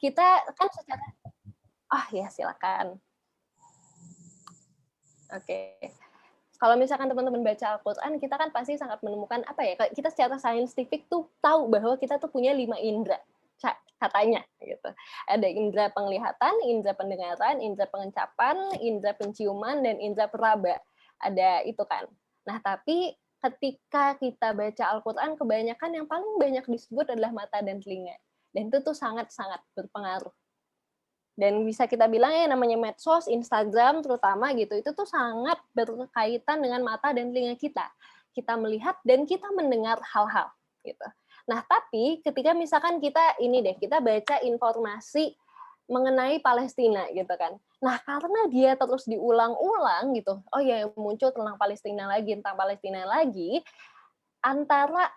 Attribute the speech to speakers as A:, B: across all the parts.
A: Kita kan secara ya silakan. Oke. Kalau misalkan teman-teman baca Al-Quran, kita kan pasti sangat menemukan kita secara saintifik tuh tahu bahwa kita tuh punya 5 indera, katanya gitu. Ada indera penglihatan, indera pendengaran, indera pengecapan, indera penciuman, dan indera peraba. Ada itu kan. Nah, tapi ketika kita baca Al-Quran, kebanyakan yang paling banyak disebut adalah mata dan telinga. Dan itu tuh sangat-sangat berpengaruh. Dan bisa kita bilang ya namanya medsos, Instagram terutama gitu, itu tuh sangat berkaitan dengan mata dan telinga kita. Kita melihat dan kita mendengar hal-hal gitu. Nah, tapi ketika misalkan kita baca informasi mengenai Palestina gitu kan. Nah, karena dia terus diulang-ulang gitu, muncul tentang Palestina lagi, antara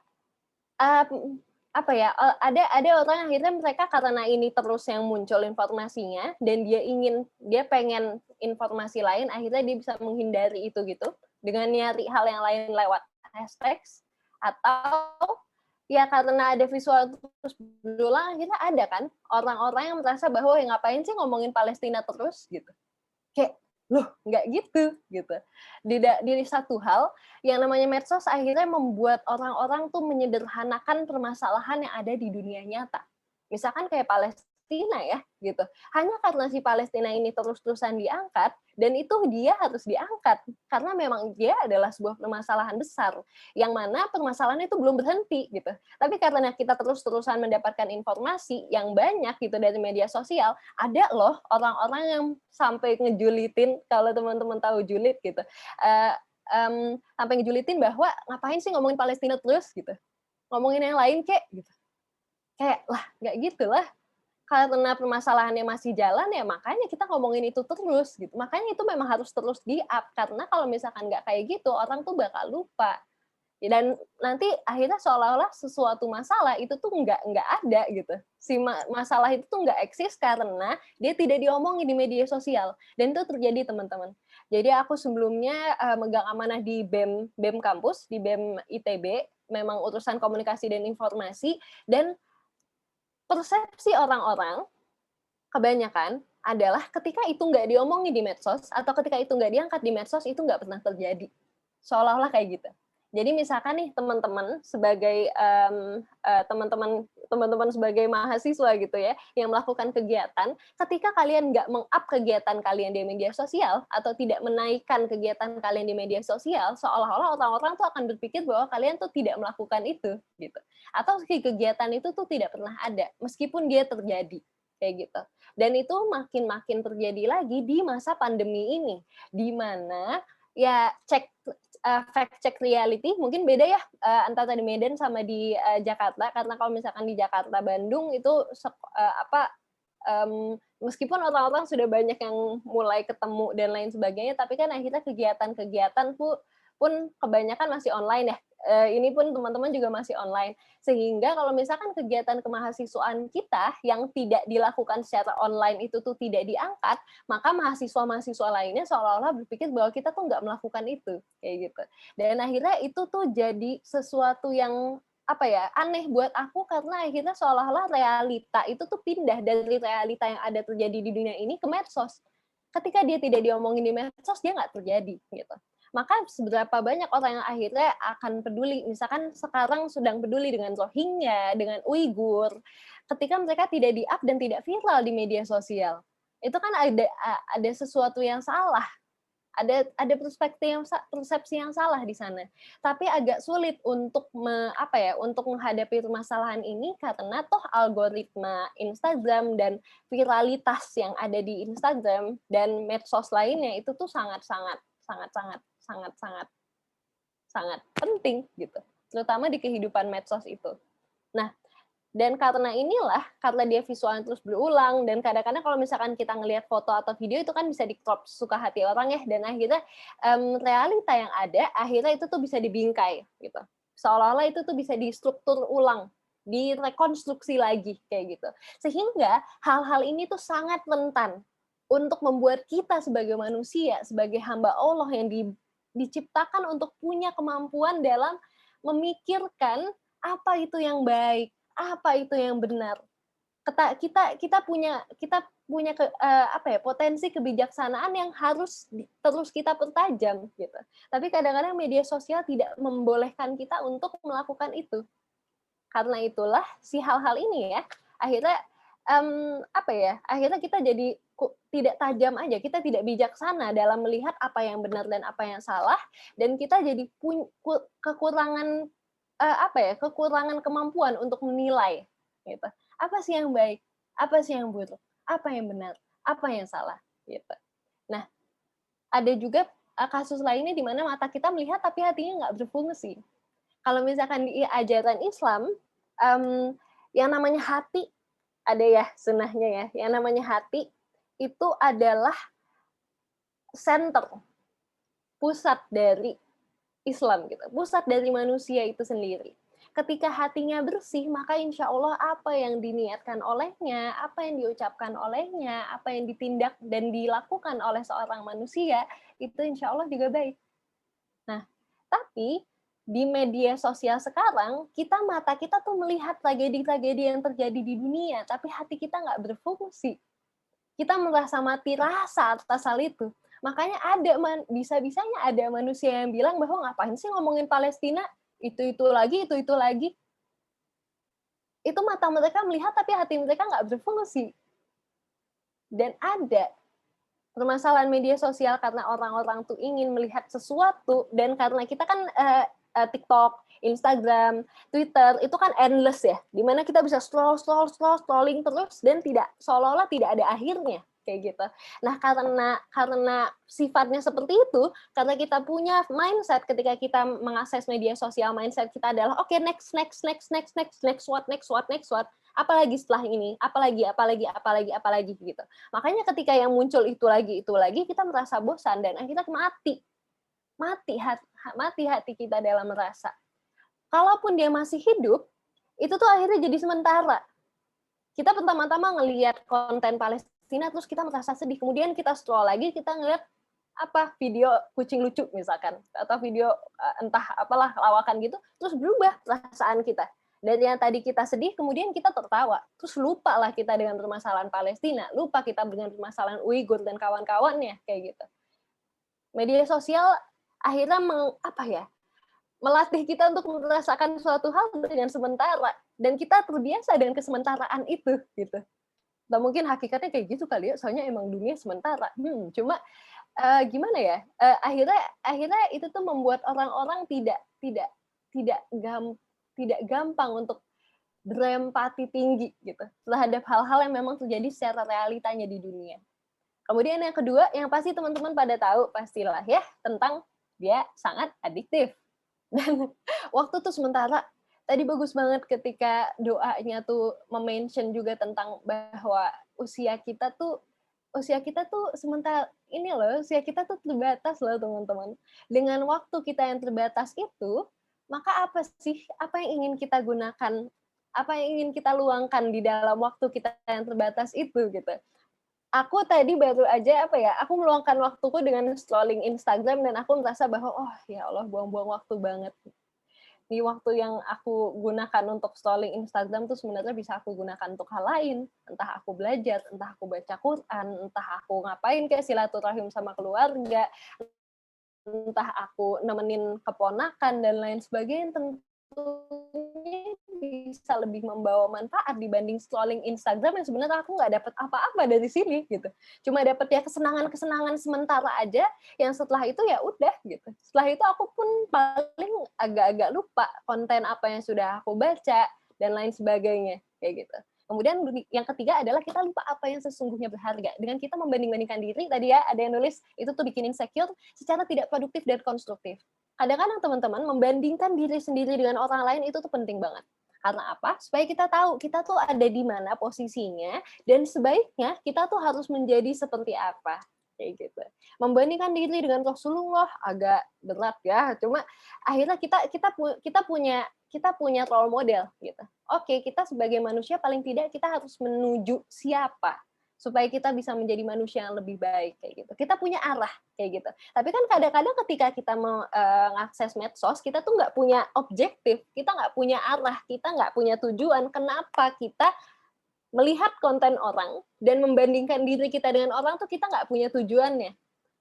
A: ada orang yang akhirnya mereka karena ini terus yang muncul informasinya dan dia pengen informasi lain, akhirnya dia bisa menghindari itu gitu dengan nyari hal yang lain lewat hashtag, atau ya karena ada visual terus berulang, akhirnya ada kan orang-orang yang merasa bahwa ngapain sih ngomongin Palestina terus gitu. Kayak loh, nggak gitu. Di satu hal, yang namanya medsos akhirnya membuat orang-orang tuh menyederhanakan permasalahan yang ada di dunia nyata. Misalkan kayak Palestina ya, gitu. Hanya karena si Palestina ini terus-terusan diangkat, dan itu dia harus diangkat. Karena memang dia adalah sebuah permasalahan besar, yang mana permasalahan itu belum berhenti, gitu. Tapi karena kita terus-terusan mendapatkan informasi yang banyak gitu dari media sosial, ada loh orang-orang yang sampai ngejulitin, kalau teman-teman tahu julid gitu, sampai ngejulitin bahwa ngapain sih ngomongin Palestina terus gitu, ngomongin yang lain kek gitu. Kayak lah nggak gitu lah, karena permasalahannya masih jalan ya makanya kita ngomongin itu terus gitu. Makanya itu memang harus terus di-up, karena kalau misalkan nggak kayak gitu orang tuh bakal lupa. Dan nanti akhirnya seolah-olah sesuatu masalah itu tuh nggak ada gitu. Masalah itu tuh nggak eksis karena dia tidak diomongin di media sosial. Dan itu terjadi teman-teman. Jadi aku sebelumnya megang amanah di BEM kampus, di BEM ITB, memang urusan komunikasi dan informasi, dan persepsi orang-orang kebanyakan adalah ketika itu nggak diomongin di medsos atau ketika itu nggak diangkat di medsos, itu nggak pernah terjadi. Seolah-olah kayak gitu. Jadi misalkan nih teman-teman sebagai teman-teman sebagai mahasiswa gitu ya, yang melakukan kegiatan, ketika kalian nggak meng-up kegiatan kalian di media sosial atau tidak menaikkan kegiatan kalian di media sosial, seolah-olah orang-orang tuh akan berpikir bahwa kalian tuh tidak melakukan itu gitu. Atau kegiatan itu tuh tidak pernah ada meskipun dia terjadi kayak gitu. Dan itu makin terjadi lagi di masa pandemi ini, di mana ya fact check reality mungkin beda ya antara di Medan sama di Jakarta, karena kalau misalkan di Jakarta Bandung itu meskipun orang-orang sudah banyak yang mulai ketemu dan lain sebagainya, tapi kan akhirnya kegiatan-kegiatan pun kebanyakan masih online ya. Ini pun teman-teman juga masih online. Sehingga kalau misalkan kegiatan kemahasiswaan kita yang tidak dilakukan secara online itu tuh tidak diangkat, maka mahasiswa-mahasiswa lainnya seolah-olah berpikir bahwa kita tuh nggak melakukan itu, kayak gitu. Dan akhirnya itu tuh jadi sesuatu yang aneh buat aku, karena akhirnya seolah-olah realita itu tuh pindah dari realita yang ada terjadi di dunia ini ke medsos. Ketika dia tidak diomongin di medsos, dia nggak terjadi gitu. Maka seberapa banyak orang yang akhirnya akan peduli, misalkan sekarang sedang peduli dengan Rohingya, dengan Uighur, ketika mereka tidak di-up dan tidak viral di media sosial. Itu kan ada sesuatu yang salah, ada persepsi yang salah di sana. Tapi agak sulit untuk untuk menghadapi permasalahan ini karena toh algoritma Instagram dan viralitas yang ada di Instagram dan medsos lainnya itu tuh sangat penting gitu, terutama di kehidupan medsos itu. Nah, dan karena dia visualnya terus berulang, dan kadang-kadang kalau misalkan kita ngelihat foto atau video itu kan bisa di-crop suka hati orang ya, dan akhirnya realita yang ada akhirnya itu tuh bisa dibingkai gitu. Seolah-olah itu tuh bisa distruktur ulang, direkonstruksi lagi kayak gitu. Sehingga hal-hal ini tuh sangat rentan untuk membuat kita sebagai manusia, sebagai hamba Allah yang diciptakan untuk punya kemampuan dalam memikirkan apa itu yang baik, apa itu yang benar. apa ya, potensi kebijaksanaan yang harus terus kita pertajam gitu. Tapi kadang-kadang media sosial tidak membolehkan kita untuk melakukan itu. Karena itulah si hal-hal ini ya, akhirnya apa ya, akhirnya kita jadi tidak tajam aja, kita tidak bijaksana dalam melihat apa yang benar dan apa yang salah, dan kita jadi kekurangan apa ya, kekurangan kemampuan untuk menilai gitu. Apa sih yang baik? Apa sih yang buruk? Apa yang benar? Apa yang salah? Gitu. Nah, ada juga kasus lainnya di mana mata kita melihat tapi hatinya nggak berfungsi. Kalau misalkan di ajaran Islam, yang namanya hati, ada ya sunnahnya ya, yang namanya hati itu adalah center, pusat dari Islam gitu, pusat dari manusia itu sendiri. Ketika hatinya bersih, maka insya Allah apa yang diniatkan olehnya, apa yang diucapkan olehnya, apa yang ditindak dan dilakukan oleh seorang manusia, itu insya Allah juga baik. Nah, tapi di media sosial sekarang, mata kita tuh melihat tragedi-tragedi yang terjadi di dunia, tapi hati kita nggak berfungsi. Kita merasa mati rasa atas hal itu. Makanya bisa-bisanya ada manusia yang bilang bahwa ngapain sih ngomongin Palestina, itu lagi, itu lagi. Itu mata mereka melihat, tapi hati mereka nggak berfungsi. Dan ada permasalahan media sosial karena orang-orang tuh ingin melihat sesuatu, dan karena kita kan TikTok, Instagram, Twitter itu kan endless ya, dimana kita bisa scrolling terus dan seolah-olah tidak ada akhirnya kayak gitu. Nah karena sifatnya seperti itu, karena kita punya mindset ketika kita mengakses media sosial, mindset kita adalah oke, next, what, apalagi setelah ini, apalagi gitu. Makanya ketika yang muncul itu lagi, kita merasa bosan dan akhirnya mati hati kita dalam merasa. Kalaupun dia masih hidup, itu tuh akhirnya jadi sementara. Kita pertama-tama ngelihat konten Palestina, terus kita merasa sedih. Kemudian kita scroll lagi, kita ngeliat video kucing lucu misalkan, atau video entah apalah lawakan gitu, terus berubah perasaan kita. Dari yang tadi kita sedih, kemudian kita tertawa. Terus lupa lah kita dengan permasalahan Palestina, lupa kita dengan permasalahan Uighur dan kawan-kawannya, kayak gitu. Media sosial akhirnya melatih kita untuk merasakan suatu hal dengan sementara, dan kita terbiasa dengan kesementaraan itu gitu. Nah, mungkin hakikatnya kayak gitu kali ya, soalnya emang dunia sementara. Cuma gimana ya? Akhirnya itu tuh membuat orang-orang tidak gampang untuk berempati tinggi gitu terhadap hal-hal yang memang terjadi secara realitanya di dunia. Kemudian yang kedua, yang pasti teman-teman pada tahu pastilah ya, tentang dia sangat adiktif. Dan waktu tuh sementara, tadi bagus banget ketika doanya tuh mention juga tentang bahwa usia kita tuh sementara ini loh, usia kita tuh terbatas loh teman-teman. Dengan waktu kita yang terbatas itu, maka apa yang ingin kita gunakan, apa yang ingin kita luangkan di dalam waktu kita yang terbatas itu gitu. Aku tadi baru aja aku meluangkan waktuku dengan scrolling Instagram dan aku merasa bahwa oh ya Allah, buang-buang waktu banget. Di waktu yang aku gunakan untuk scrolling Instagram tuh sebenarnya bisa aku gunakan untuk hal lain. Entah aku belajar, entah aku baca Quran, entah aku ngapain kayak silaturahim sama keluarga, entah aku nemenin keponakan dan lain sebagainya. Tentunya bisa lebih membawa manfaat dibanding scrolling Instagram yang sebenarnya aku nggak dapat apa-apa dari sini gitu. Cuma dapat ya kesenangan-kesenangan sementara aja, yang setelah itu ya udah gitu. Setelah itu aku pun paling agak-agak lupa konten apa yang sudah aku baca dan lain sebagainya kayak gitu. Kemudian yang ketiga adalah kita lupa apa yang sesungguhnya berharga. Dengan kita membanding-bandingkan diri, tadi ya ada yang nulis, itu tuh bikin insecure secara tidak produktif dan konstruktif. Kadang-kadang teman-teman membandingkan diri sendiri dengan orang lain itu tuh penting banget. Karena apa? Supaya kita tahu kita tuh ada di mana posisinya, dan sebaiknya kita tuh harus menjadi seperti apa. Kayak gitu. Membandingkan diri dengan Rasulullah agak berat ya, cuma akhirnya kita punya role model gitu. Oke, kita sebagai manusia paling tidak kita harus menuju siapa supaya kita bisa menjadi manusia yang lebih baik kayak gitu. Kita punya arah kayak gitu. Tapi kan kadang-kadang ketika kita mengakses medsos, kita tuh nggak punya objektif, kita nggak punya arah, kita nggak punya tujuan. Kenapa kita melihat konten orang dan membandingkan diri kita dengan orang tuh kita nggak punya tujuannya.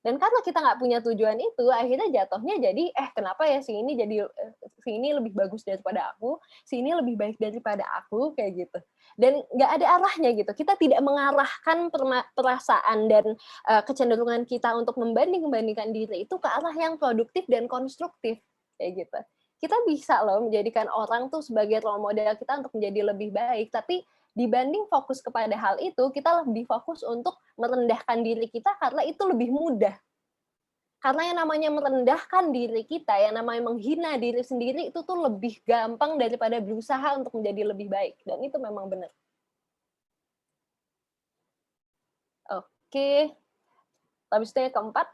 A: Dan karena kita nggak punya tujuan itu, akhirnya jatuhnya jadi, kenapa ya si ini jadi, si ini lebih bagus daripada aku, si ini lebih baik daripada aku, kayak gitu. Dan nggak ada arahnya gitu. Kita tidak mengarahkan perasaan dan kecenderungan kita untuk membanding-bandingkan diri itu ke arah yang produktif dan konstruktif, kayak gitu. Kita bisa loh menjadikan orang tuh sebagai role model kita untuk menjadi lebih baik, tapi dibanding fokus kepada hal itu, kita lebih fokus untuk merendahkan diri kita karena itu lebih mudah. Karena yang namanya merendahkan diri kita, yang namanya menghina diri sendiri itu tuh lebih gampang daripada berusaha untuk menjadi lebih baik. Dan itu memang benar. Oke. Habis itu yang keempat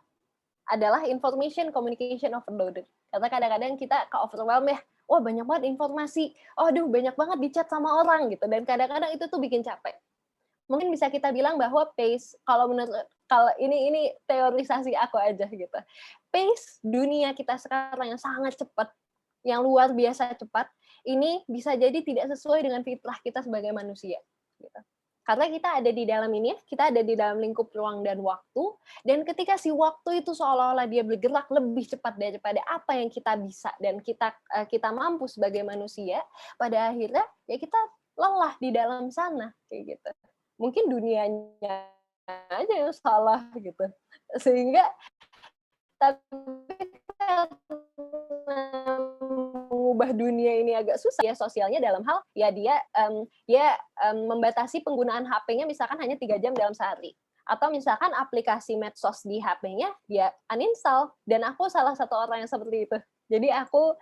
A: adalah information communication overloaded. Karena kadang-kadang kita ke-overwhelm ya, wah banyak banget informasi, aduh banyak banget di chat sama orang gitu, dan kadang-kadang itu tuh bikin capek. Mungkin bisa kita bilang bahwa pace, kalau ini teorisasi aku aja gitu. Pace dunia kita sekarang yang sangat cepat, yang luar biasa cepat, ini bisa jadi tidak sesuai dengan fitrah kita sebagai manusia. Gitu. Karena kita ada di dalam ini, kita ada di dalam lingkup ruang dan waktu, dan ketika si waktu itu seolah-olah dia bergerak lebih cepat daripada apa yang kita bisa dan kita mampu sebagai manusia, pada akhirnya ya kita lelah di dalam sana kayak gitu. Mungkin dunianya aja yang salah gitu. Sehingga tapi mengubah dunia ini agak susah ya sosialnya dalam hal ya dia membatasi penggunaan HP-nya misalkan hanya 3 jam dalam sehari. Atau misalkan aplikasi medsos di HP-nya dia uninstall, dan aku salah satu orang yang seperti itu. Jadi aku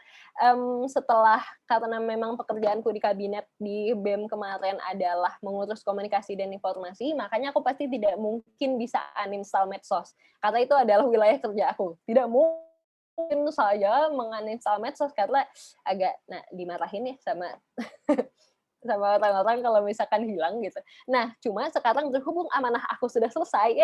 A: setelah karena memang pekerjaanku di kabinet di BEM kemarin adalah mengurus komunikasi dan informasi, makanya aku pasti tidak mungkin bisa uninstall medsos. Karena itu adalah wilayah kerja aku. Tidak mungkin saya menguninstall medsos karena agak dimarahin ya sama sama orang-orang kalau misalkan hilang gitu. Nah, cuma sekarang berhubung amanah aku sudah selesai,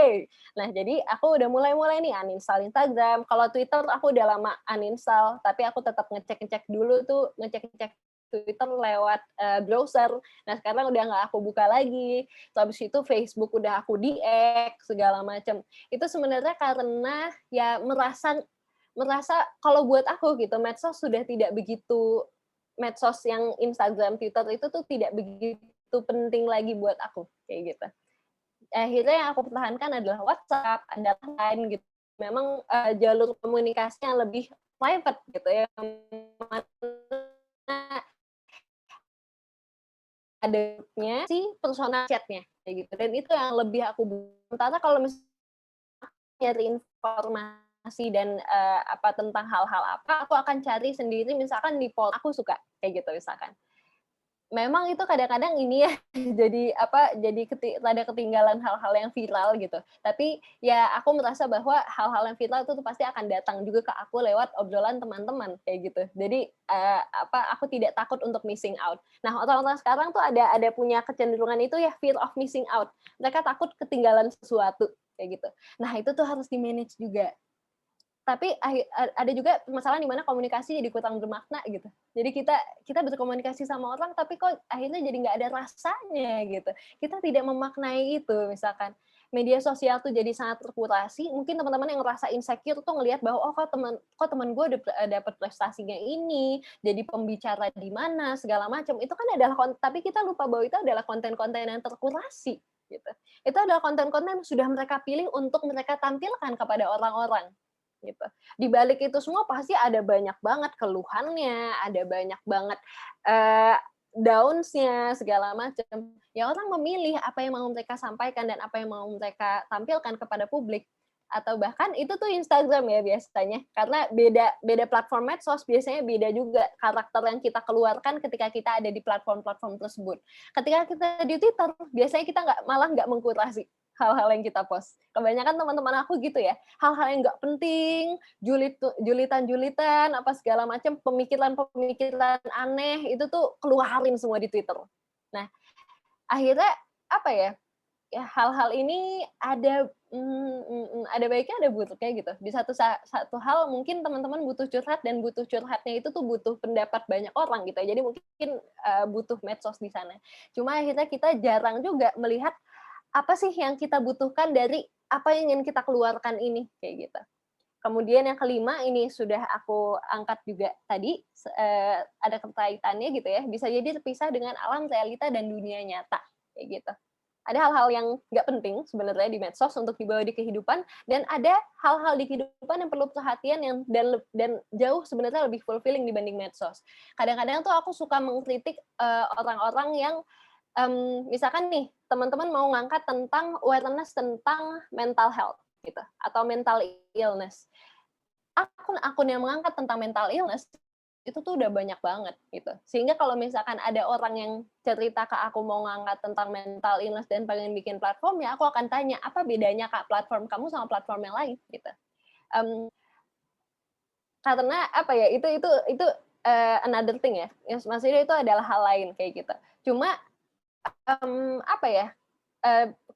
A: nah jadi aku udah mulai nih uninstall Instagram. Kalau Twitter aku udah lama uninstall, tapi aku tetap ngecek-ngecek dulu tuh, ngecek-ngecek Twitter lewat browser. Nah, sekarang udah nggak aku buka lagi. Terus habis itu Facebook udah aku di-X, segala macam. Itu sebenarnya karena ya merasa kalau buat aku gitu, medsos sudah tidak begitu, medsos yang Instagram, Twitter itu tuh tidak begitu penting lagi buat aku, kayak gitu. Akhirnya yang aku pertahankan adalah WhatsApp, ada Line gitu. Memang jalur komunikasinya lebih private gitu ya, mana adanya si personal chat-nya kayak gitu. Dan itu yang lebih aku sementara kalau misalnya nyari informasi dan tentang hal-hal apa, aku akan cari sendiri misalkan di aku suka kayak gitu misalkan. Memang itu kadang-kadang ini ya jadi rada ketinggalan hal-hal yang viral gitu. Tapi ya aku merasa bahwa hal-hal yang viral itu tuh pasti akan datang juga ke aku lewat obrolan teman-teman kayak gitu. Jadi aku tidak takut untuk missing out. Nah, orang-orang sekarang tuh ada punya kecenderungan itu ya, fear of missing out. Mereka takut ketinggalan sesuatu kayak gitu. Nah, itu tuh harus di-manage juga. Tapi ada juga masalah di mana komunikasi jadi kurang bermakna gitu. Jadi kita berkomunikasi sama orang tapi kok akhirnya jadi nggak ada rasanya gitu. Kita tidak memaknai itu misalkan. Media sosial tuh jadi sangat terkurasi, mungkin teman-teman yang ngerasa insecure tuh ngelihat bahwa kok teman gue dapat prestasinya ini, jadi pembicara di mana segala macam. Itu kan adalah tapi kita lupa bahwa itu adalah konten-konten yang terkurasi gitu. Itu adalah konten-konten yang sudah mereka pilih untuk mereka tampilkan kepada orang-orang gitu. Di balik itu semua pasti ada banyak banget keluhannya, ada banyak banget downs-nya segala macam. Ya orang memilih apa yang mau mereka sampaikan dan apa yang mau mereka tampilkan kepada publik. Atau bahkan itu tuh Instagram ya biasanya. Karena beda platform medsos biasanya beda juga karakter yang kita keluarkan ketika kita ada di platform-platform tersebut. Ketika kita di Twitter, biasanya kita malah nggak mengkurasi hal-hal yang kita post. Kebanyakan teman-teman aku gitu ya, hal-hal yang nggak penting, julitan-julitan, apa segala macam, pemikiran-pemikiran aneh, itu tuh keluarin semua di Twitter. Nah, akhirnya apa ya hal-hal ini Ada baiknya, ada buruknya gitu. Di satu hal mungkin teman-teman butuh curhat dan butuh curhatnya itu tuh butuh pendapat banyak orang gitu. Jadi mungkin, butuh medsos di sana. Cuma akhirnya kita jarang juga melihat apa sih yang kita butuhkan dari apa yang ingin kita keluarkan ini, kayak gitu. Kemudian yang kelima, ini sudah aku angkat juga tadi, ada kaitannya gitu ya, bisa jadi terpisah dengan alam realita dan dunia nyata, kayak gitu. Ada hal-hal yang nggak penting sebenarnya di medsos untuk dibawa di kehidupan, dan ada hal-hal di kehidupan yang perlu perhatian yang dan jauh sebenarnya lebih fulfilling dibanding medsos. Kadang-kadang tuh aku suka mengkritik orang-orang yang misalkan nih teman-teman mau ngangkat tentang awareness tentang mental health gitu atau mental illness. Akun-akun yang mengangkat tentang mental illness itu tuh udah banyak banget gitu. Sehingga kalau misalkan ada orang yang cerita ke aku mau ngangkat tentang mental illness dan pengen bikin platform, ya aku akan tanya, apa bedanya Kak platform kamu sama platform yang lain gitu. Karena apa ya, itu another thing ya. Maksudnya itu adalah hal lain kayak gitu. Cuma apa ya,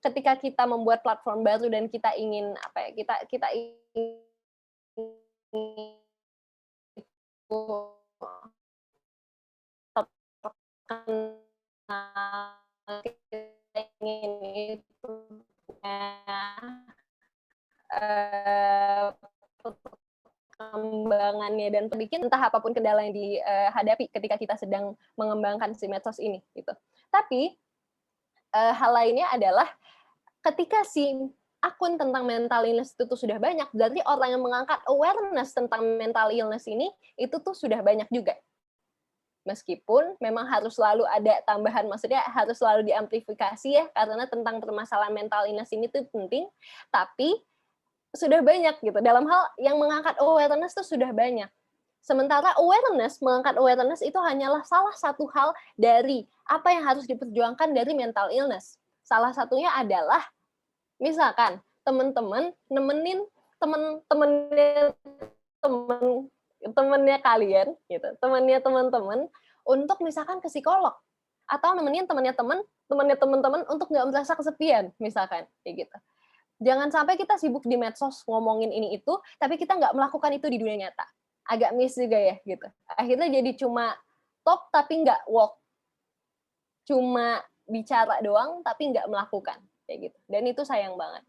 A: ketika kita membuat platform baru dan kita ingin apa ya, kita ingin kita ingin itu perkembangannya dan bikin entah apapun kendala yang dihadapi ketika kita sedang mengembangkan si medsos ini gitu. Tapi hal lainnya adalah ketika si akun tentang mental illness itu tuh sudah banyak, berarti orang yang mengangkat awareness tentang mental illness ini itu tuh sudah banyak juga. Meskipun memang harus selalu ada tambahan, maksudnya harus selalu diamplifikasi ya, karena tentang permasalahan mental illness ini tuh penting, tapi sudah banyak gitu. Dalam hal yang mengangkat awareness tuh sudah banyak. Sementara mengangkat awareness itu hanyalah salah satu hal dari apa yang harus diperjuangkan dari mental illness. Salah satunya adalah misalkan teman-teman nemenin teman-temannya temennya kalian gitu, temannya teman-teman untuk misalkan ke psikolog atau nemenin temannya teman-teman untuk nggak merasa kesepian misalkan kayak gitu. Jangan sampai kita sibuk di medsos ngomongin ini itu, tapi kita nggak melakukan itu di dunia nyata. Agak miss juga ya gitu. Akhirnya jadi cuma talk tapi nggak walk, cuma bicara doang tapi nggak melakukan kayak gitu. Dan itu sayang banget.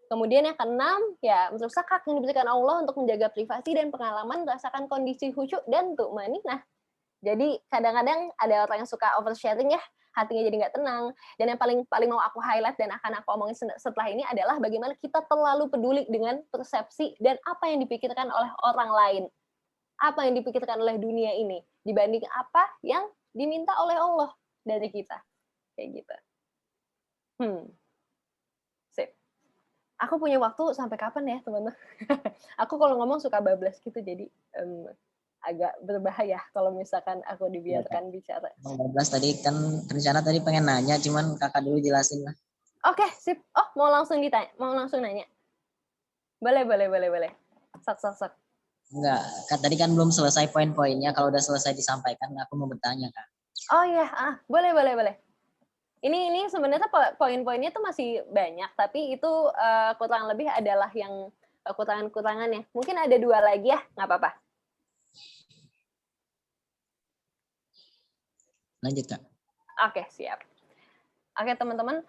A: Kemudian yang keenam, ya merusak hak yang diberikan Allah untuk menjaga privasi dan pengalaman merasakan kondisi khusyuk dan tumaninah. Jadi kadang-kadang ada orang yang suka oversharing ya, hatinya jadi nggak tenang. Dan yang paling mau aku highlight dan akan aku omongin setelah ini adalah bagaimana kita terlalu peduli dengan persepsi dan apa yang dipikirkan oleh orang lain. Apa yang dipikirkan oleh dunia ini dibanding apa yang diminta oleh Allah dari kita. Kayak gitu. Sip. Aku punya waktu sampai kapan ya, teman-teman? Aku kalau ngomong suka bablas gitu, jadi agak berbahaya kalau misalkan aku dibiarkan bicara.
B: 12 tadi kan rencana tadi pengen nanya, cuman kakak dulu jelasin lah.
A: Oke, sip. Oh, mau langsung nanya? Boleh. Sok.
B: Enggak, kan tadi kan belum selesai poin-poinnya. Kalau udah selesai disampaikan, aku mau bertanya, Kak.
A: Oh iya, boleh. Ini sebenarnya poin-poinnya tuh masih banyak, tapi itu kurang lebih adalah yang kekurangan-kurangannya. Mungkin ada 2 lagi ya, nggak apa-apa.
B: Lanjut, Kak.
A: Oke, siap. Oke, teman-teman.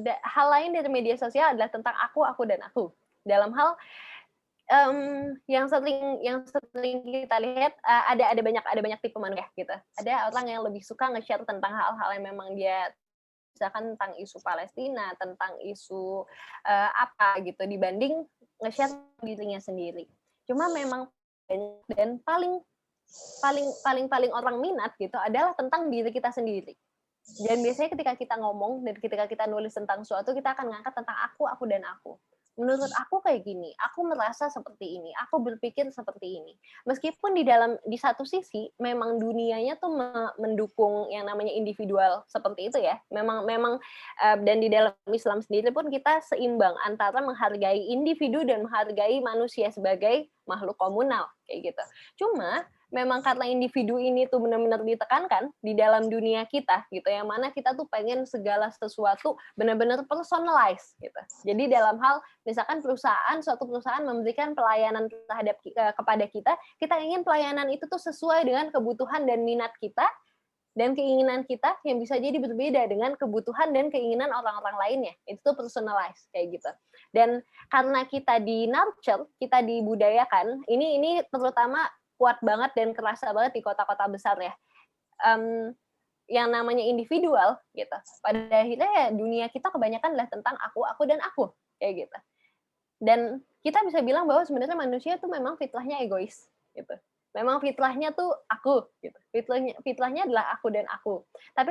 A: Hal lain dari media sosial adalah tentang aku, dan aku. Dalam hal yang sering kita lihat ada banyak tipe manusia gitu. Ada orang yang lebih suka nge-share tentang hal-hal yang memang dia misalkan tentang isu Palestina, tentang isu apa gitu dibanding nge-share dirinya sendiri. Cuma memang dan paling orang minat gitu adalah tentang diri kita sendiri. Dan biasanya ketika kita ngomong dan ketika kita nulis tentang suatu, kita akan ngangkat tentang aku, dan aku. Menurut aku kayak gini, aku merasa seperti ini, aku berpikir seperti ini. Meskipun di satu sisi memang dunianya tuh mendukung yang namanya individual seperti itu ya. Memang dan di dalam Islam sendiri pun kita seimbang antara menghargai individu dan menghargai manusia sebagai makhluk komunal kayak gitu. Cuma memang karena individu ini tuh benar-benar ditekankan di dalam dunia kita gitu, yang mana kita tuh pengen segala sesuatu benar-benar personalized gitu. Jadi dalam hal misalkan suatu perusahaan memberikan pelayanan terhadap kepada kita, kita ingin pelayanan itu tuh sesuai dengan kebutuhan dan minat kita dan keinginan kita yang bisa jadi berbeda dengan kebutuhan dan keinginan orang-orang lainnya. Itu tuh personalized kayak gitu. Dan karena kita di nurture, kita dibudayakan, ini terutama kuat banget dan kerasa banget di kota-kota besar ya. Yang namanya individual gitu. Pada akhirnya ya dunia kita kebanyakan adalah tentang aku dan aku kayak gitu. Dan kita bisa bilang bahwa sebenarnya manusia tuh memang fitrahnya egois gitu. Memang fitrahnya tuh aku gitu. Fitrahnya adalah aku dan aku. Tapi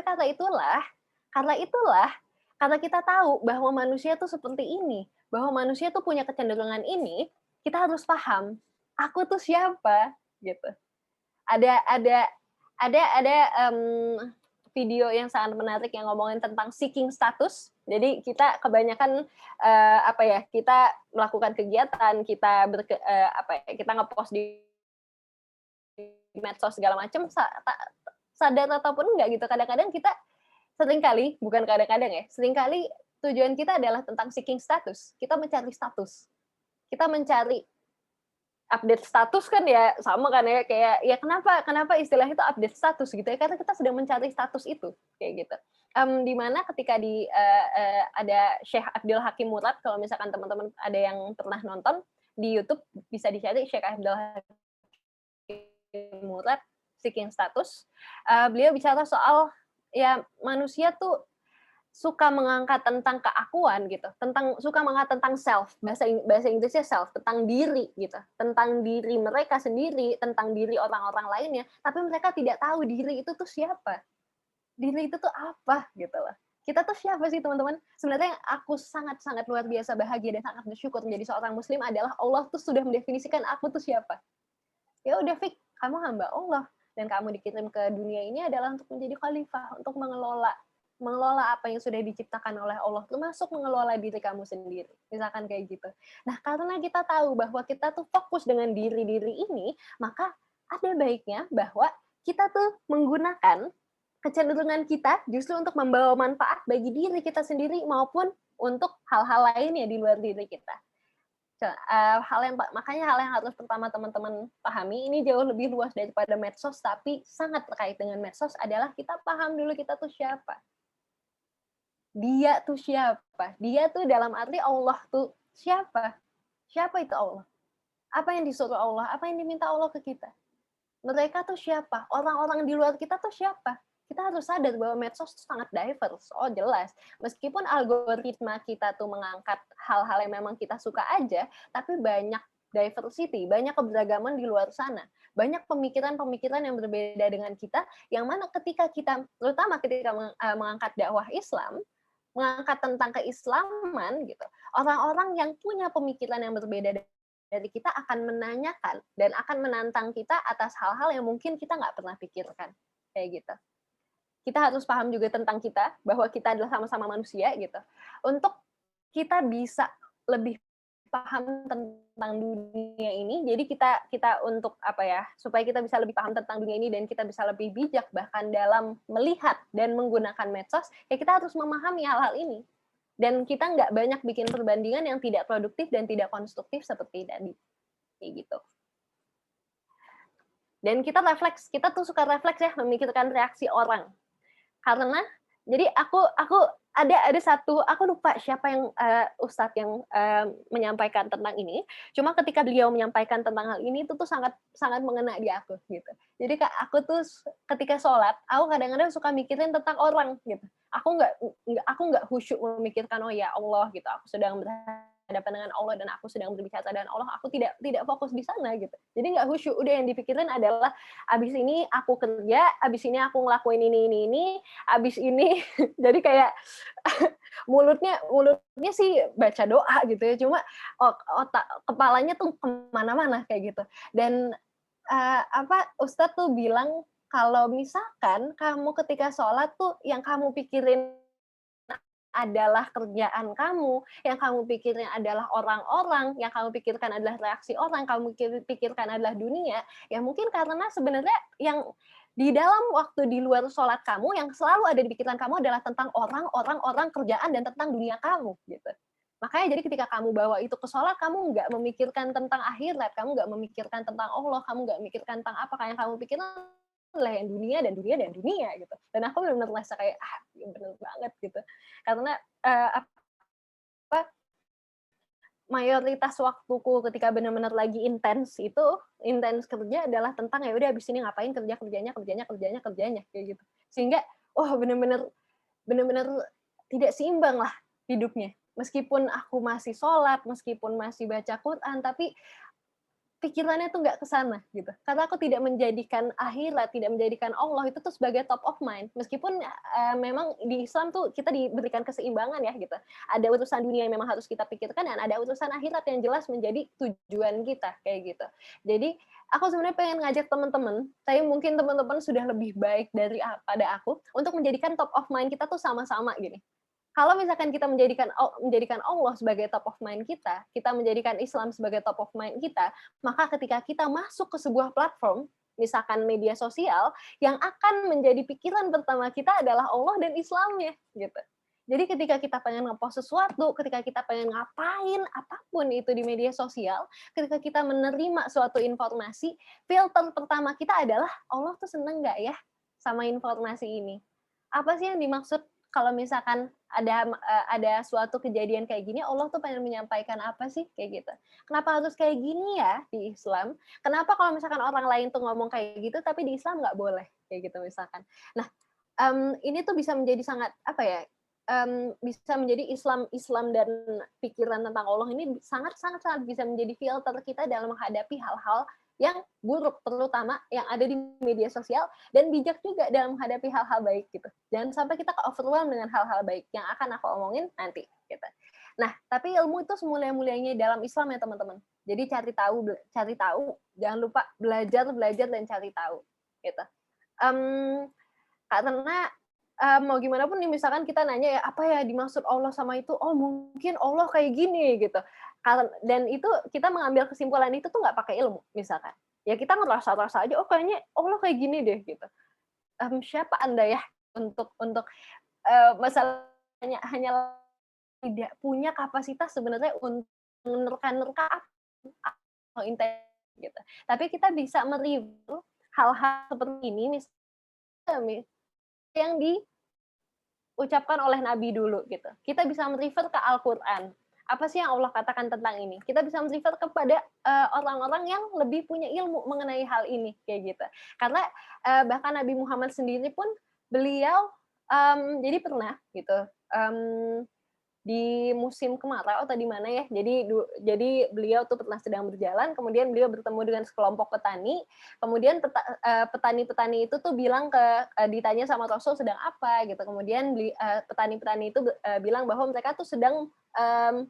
A: karena kita tahu bahwa manusia tuh seperti ini, bahwa manusia tuh punya kecenderungan ini, kita harus paham aku tuh siapa gitu. Ada video yang sangat menarik yang ngomongin tentang seeking status. Jadi kita kebanyakan kita melakukan kegiatan, kita ngepost di medsos segala macam, sadar ataupun enggak gitu. Kadang-kadang kita seringkali tujuan kita adalah tentang seeking status. Kita mencari status. Kita mencari update status kan ya sama kan ya, kayak ya kenapa istilah itu update status gitu ya, karena kita sedang mencari status itu kayak gitu. Di mana ketika ada Syekh Abdul Hakim Murad, kalau misalkan teman-teman ada yang pernah nonton di YouTube bisa dicari Syekh Abdul Hakim Murad seeking status. Beliau bicara soal ya manusia tuh suka mengangkat tentang keakuan gitu, suka mengangkat tentang self, bahasa Inggrisnya self, tentang diri gitu, tentang diri mereka sendiri, tentang diri orang-orang lainnya, tapi mereka tidak tahu diri itu tuh siapa, diri itu tuh apa gitu loh. Kita tuh siapa sih teman-teman? Sebenarnya yang aku sangat-sangat luar biasa bahagia dan sangat bersyukur menjadi seorang muslim adalah Allah tuh sudah mendefinisikan aku tuh siapa. Ya udah Fik, kamu hamba Allah dan kamu dikirim ke dunia ini adalah untuk menjadi khalifah, untuk mengelola apa yang sudah diciptakan oleh Allah, termasuk mengelola diri kamu sendiri. Misalkan kayak gitu. Nah, karena kita tahu bahwa kita tuh fokus dengan diri-diri ini, maka ada baiknya bahwa kita tuh menggunakan kecenderungan kita justru untuk membawa manfaat bagi diri kita sendiri maupun untuk hal-hal lainnya di luar diri kita. Makanya hal yang harus pertama teman-teman pahami, ini jauh lebih luas daripada medsos, tapi sangat terkait dengan medsos adalah kita paham dulu kita tuh siapa. Dia tuh siapa? Dia tuh dalam arti Allah tuh siapa? Siapa itu Allah? Apa yang disuruh Allah? Apa yang diminta Allah ke kita? Mereka tuh siapa? Orang-orang di luar kita tuh siapa? Kita harus sadar bahwa medsos tuh sangat diverse. Oh jelas. Meskipun algoritma kita tuh mengangkat hal-hal yang memang kita suka aja, tapi banyak diversity, banyak keberagaman di luar sana. Banyak pemikiran-pemikiran yang berbeda dengan kita, yang mana terutama ketika mengangkat dakwah Islam, mengangkat tentang keislaman gitu, orang-orang yang punya pemikiran yang berbeda dari kita akan menanyakan dan akan menantang kita atas hal-hal yang mungkin kita nggak pernah pikirkan kayak gitu. Kita harus paham juga tentang kita, bahwa kita adalah sama-sama manusia gitu, untuk kita bisa lebih paham tentang dunia ini. Jadi kita untuk supaya kita bisa lebih paham tentang dunia ini dan kita bisa lebih bijak bahkan dalam melihat dan menggunakan medsos, ya kita harus memahami hal-hal ini. Dan kita nggak banyak bikin perbandingan yang tidak produktif dan tidak konstruktif seperti tadi. Kayak gitu. Dan kita tuh suka refleks ya, memikirkan reaksi orang. Karena jadi aku ada satu, aku lupa siapa yang ustadz yang menyampaikan tentang ini. Cuma ketika beliau menyampaikan tentang hal ini itu tuh sangat sangat mengena di aku gitu. Jadi aku tuh ketika sholat, aku kadang-kadang suka mikirin tentang orang gitu. Aku nggak khusyuk memikirkan oh ya Allah gitu. Aku sedang berhadapan dengan Allah dan aku sedang berbicara dengan Allah. Aku tidak fokus di sana gitu. Jadi nggak khusyuk. Udah yang dipikirin adalah abis ini aku kerja, abis ini aku ngelakuin ini, abis ini jadi kayak mulutnya sih baca doa gitu ya, cuma kepalanya tuh kemana-mana kayak gitu. Dan Ustadz tuh bilang kalau misalkan kamu ketika sholat tuh yang kamu pikirin adalah kerjaan kamu, yang kamu pikirkan adalah orang-orang, yang kamu pikirkan adalah reaksi orang, kamu pikirkan adalah dunia, ya mungkin karena sebenarnya yang di dalam waktu di luar sholat kamu, yang selalu ada di pikiran kamu adalah tentang orang, kerjaan, dan tentang dunia kamu, gitu. Makanya jadi ketika kamu bawa itu ke sholat, kamu nggak memikirkan tentang akhirat, kamu nggak memikirkan tentang Allah, kamu nggak memikirkan tentang apa, yang kamu pikirkan adalah yang dunia dan dunia dan dunia gitu. Dan aku benar-benar merasa kayak benar banget gitu. Karena apa mayoritas waktuku ketika benar-benar lagi intens kerja adalah tentang ya udah habis ini ngapain kerjanya kayak gitu. Sehingga benar-benar tidak seimbang lah hidupnya. Meskipun aku masih sholat, meskipun masih baca Quran, tapi pikirannya tuh nggak ke sana gitu. Karena aku tidak menjadikan akhirat, tidak menjadikan Allah itu tuh sebagai top of mind. Meskipun memang di Islam tuh kita diberikan keseimbangan ya gitu. Ada urusan dunia yang memang harus kita pikirkan dan ada urusan akhirat yang jelas menjadi tujuan kita kayak gitu. Jadi aku sebenarnya pengen ngajak teman-teman, tapi mungkin teman-teman sudah lebih baik daripada aku untuk menjadikan top of mind kita tuh sama-sama gini. Kalau misalkan kita menjadikan Allah sebagai top of mind kita menjadikan Islam sebagai top of mind kita, maka ketika kita masuk ke sebuah platform, misalkan media sosial, yang akan menjadi pikiran pertama kita adalah Allah dan Islamnya, gitu. Jadi ketika kita pengen ngepost sesuatu, ketika kita pengen ngapain apapun itu di media sosial, ketika kita menerima suatu informasi, filter pertama kita adalah Allah tuh seneng nggak ya sama informasi ini? Apa sih yang dimaksud kalau misalkan ada suatu kejadian kayak gini, Allah tuh pengen menyampaikan apa sih kayak gitu. Kenapa harus kayak gini ya di Islam? Kenapa kalau misalkan orang lain tuh ngomong kayak gitu, tapi di Islam nggak boleh kayak gitu misalkan. Nah, ini tuh bisa menjadi sangat apa ya? Bisa menjadi Islam dan pikiran tentang Allah ini sangat bisa menjadi filter kita dalam menghadapi hal-hal yang buruk, terutama yang ada di media sosial, dan bijak juga dalam menghadapi hal-hal baik gitu. Jangan sampai kita ke-overwhelm dengan hal-hal baik yang akan aku omongin nanti gitu. Nah, tapi ilmu itu semulia-mulianya dalam Islam ya teman-teman. Jadi cari tahu, jangan lupa belajar dan cari tahu gitu. Karena mau gimana pun nih misalkan kita nanya ya apa ya dimaksud Allah sama itu, oh mungkin Allah kayak gini gitu. Dan itu kita mengambil kesimpulan itu tuh nggak pakai ilmu misalkan. Ya kita ngerasa-rasa aja, oh kayaknya Allah kayak gini deh gitu. Siapa Anda ya untuk masalahnya hanya tidak punya kapasitas sebenarnya untuk menerka-nerka atau intens gitu. Tapi kita bisa mereview hal-hal seperti ini misalnya yang diucapkan oleh Nabi dulu gitu. Kita bisa merefer ke Al-Qur'an. Apa sih yang Allah katakan tentang ini? Kita bisa merefer kepada orang-orang yang lebih punya ilmu mengenai hal ini kayak gitu. Karena bahkan Nabi Muhammad sendiri pun beliau jadi pernah gitu di musim kemarau atau di mana ya. Jadi beliau tuh pernah sedang berjalan, kemudian beliau bertemu dengan sekelompok petani. Kemudian petani-petani itu tuh bilang ditanya sama Rasul sedang apa gitu. Kemudian petani-petani itu bilang bahwa mereka tuh sedang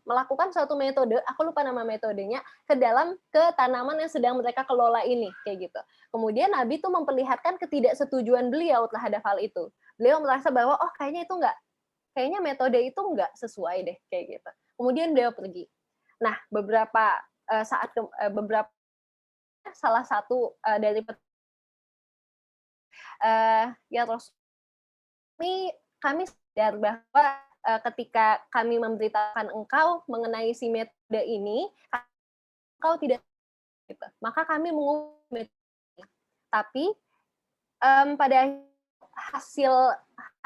A: melakukan suatu metode, aku lupa nama metodenya, ke tanaman yang sedang mereka kelola ini kayak gitu. Kemudian Nabi tuh memperlihatkan ketidaksetujuan beliau terhadap hal itu. Beliau merasa bahwa kayaknya metode itu nggak sesuai deh kayak gitu. Kemudian beliau pergi. Nah, beberapa salah satu dari ya Rasul, kami sadar bahwa ketika kami memberitakan engkau mengenai si metode ini, engkau tidak gitu. Maka kami mengubah metode ini. Tapi pada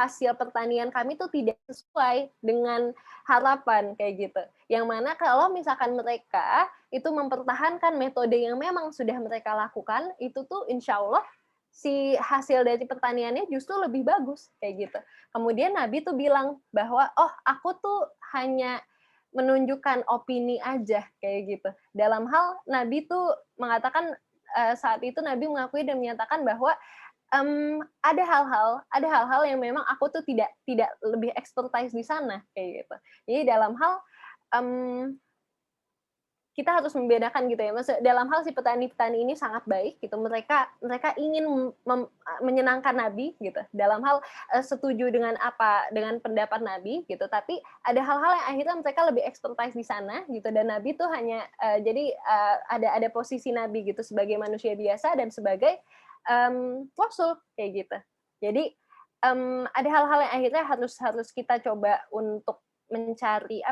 A: hasil pertanian kami tuh tidak sesuai dengan harapan kayak gitu. Yang mana kalau misalkan mereka itu mempertahankan metode yang memang sudah mereka lakukan, itu tuh insya Allah si hasil dari pertaniannya justru lebih bagus kayak gitu. Kemudian Nabi tuh bilang bahwa aku tuh hanya menunjukkan opini aja kayak gitu. Dalam hal Nabi tuh mengatakan saat itu Nabi mengakui dan menyatakan bahwa ada hal-hal yang memang aku tuh tidak lebih expertise di sana kayak gitu. Jadi dalam hal kita harus membedakan gitu ya. Maksud dalam hal si petani-petani ini sangat baik gitu. Mereka ingin menyenangkan Nabi gitu. Dalam hal setuju dengan pendapat Nabi gitu. Tapi ada hal-hal yang akhirnya mereka lebih expertise di sana gitu. Dan Nabi tuh hanya jadi ada posisi Nabi gitu sebagai manusia biasa dan sebagai rasul kayak gitu. Jadi ada hal-hal yang akhirnya harus kita coba untuk mencari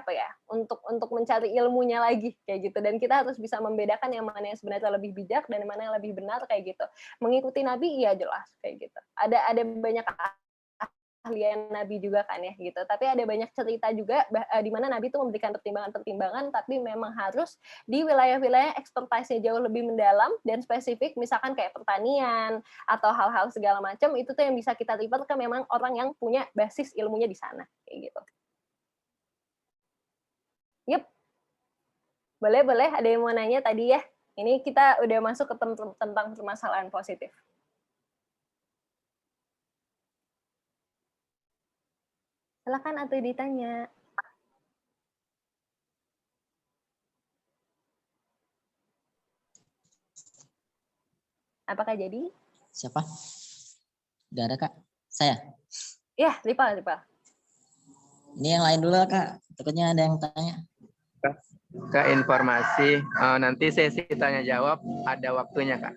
A: untuk mencari ilmunya lagi kayak gitu, dan kita harus bisa membedakan yang mana yang sebenarnya lebih bijak dan mana yang lebih benar kayak gitu. Mengikuti Nabi iya jelas kayak gitu. Ada banyak keahlian Nabi juga kan ya gitu. Tapi ada banyak cerita juga di mana Nabi itu memberikan pertimbangan-pertimbangan, tapi memang harus di wilayah-wilayah expertise-nya jauh lebih mendalam dan spesifik, misalkan kayak pertanian atau hal-hal segala macam, itu tuh yang bisa kita refer ke memang orang yang punya basis ilmunya di sana kayak gitu. Yep. Boleh. Ada yang mau nanya tadi ya? Ini kita udah masuk ke tentang permasalahan positif. Silakan atau ditanya. Apakah jadi?
B: Siapa? Udah ada, Kak? Saya?
A: Ya, Ripa.
B: Ini yang lain dulu, Kak. Takutnya ada yang tanya.
C: Kak, informasi nanti sesi tanya jawab ada waktunya, Kak.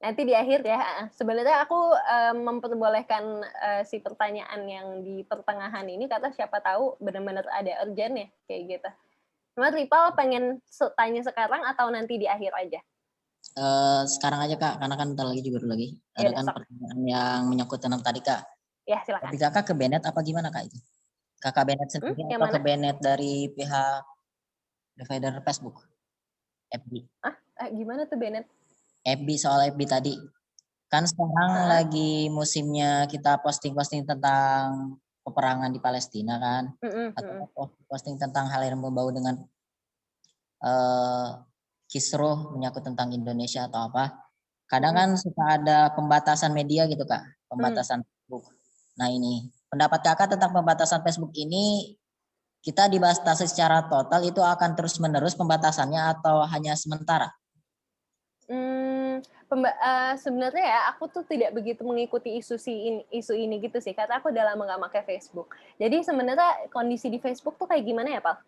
A: Nanti di akhir ya. Sebenarnya aku memperbolehkan si pertanyaan yang di pertengahan ini karena siapa tahu benar-benar ada urgent ya kayak gitu. Cuma Ripal pengen tanya sekarang atau nanti di akhir aja?
B: Sekarang aja, Kak, karena kan bentar lagi juga lagi. Ada kan pertanyaan yang menyangkut tentang tadi, Kak.
A: Ya, silakan.
B: Tapi Kakak ke Bennett apa gimana, Kak, itu? Kakak Bennett sendiri atau ke Bennett dari pihak provider Facebook? FB.
A: Gimana tuh Bennett?
B: FB, soal FB tadi. Kan sekarang lagi musimnya kita posting-posting tentang peperangan di Palestina kan. Atau posting tentang hal yang berbau dengan kisruh menyangkut tentang Indonesia atau apa. Kadang kan suka ada pembatasan media gitu, Kak. Pembatasan Facebook. Nah ini, pendapat Kakak tentang pembatasan Facebook ini, kita dibatasi secara total itu akan terus-menerus pembatasannya atau hanya sementara?
A: Sebenarnya ya aku tuh tidak begitu mengikuti isu ini gitu sih, karena aku udah lama nggak pakai Facebook. Jadi sebenarnya kondisi di Facebook tuh kayak gimana ya, Pak?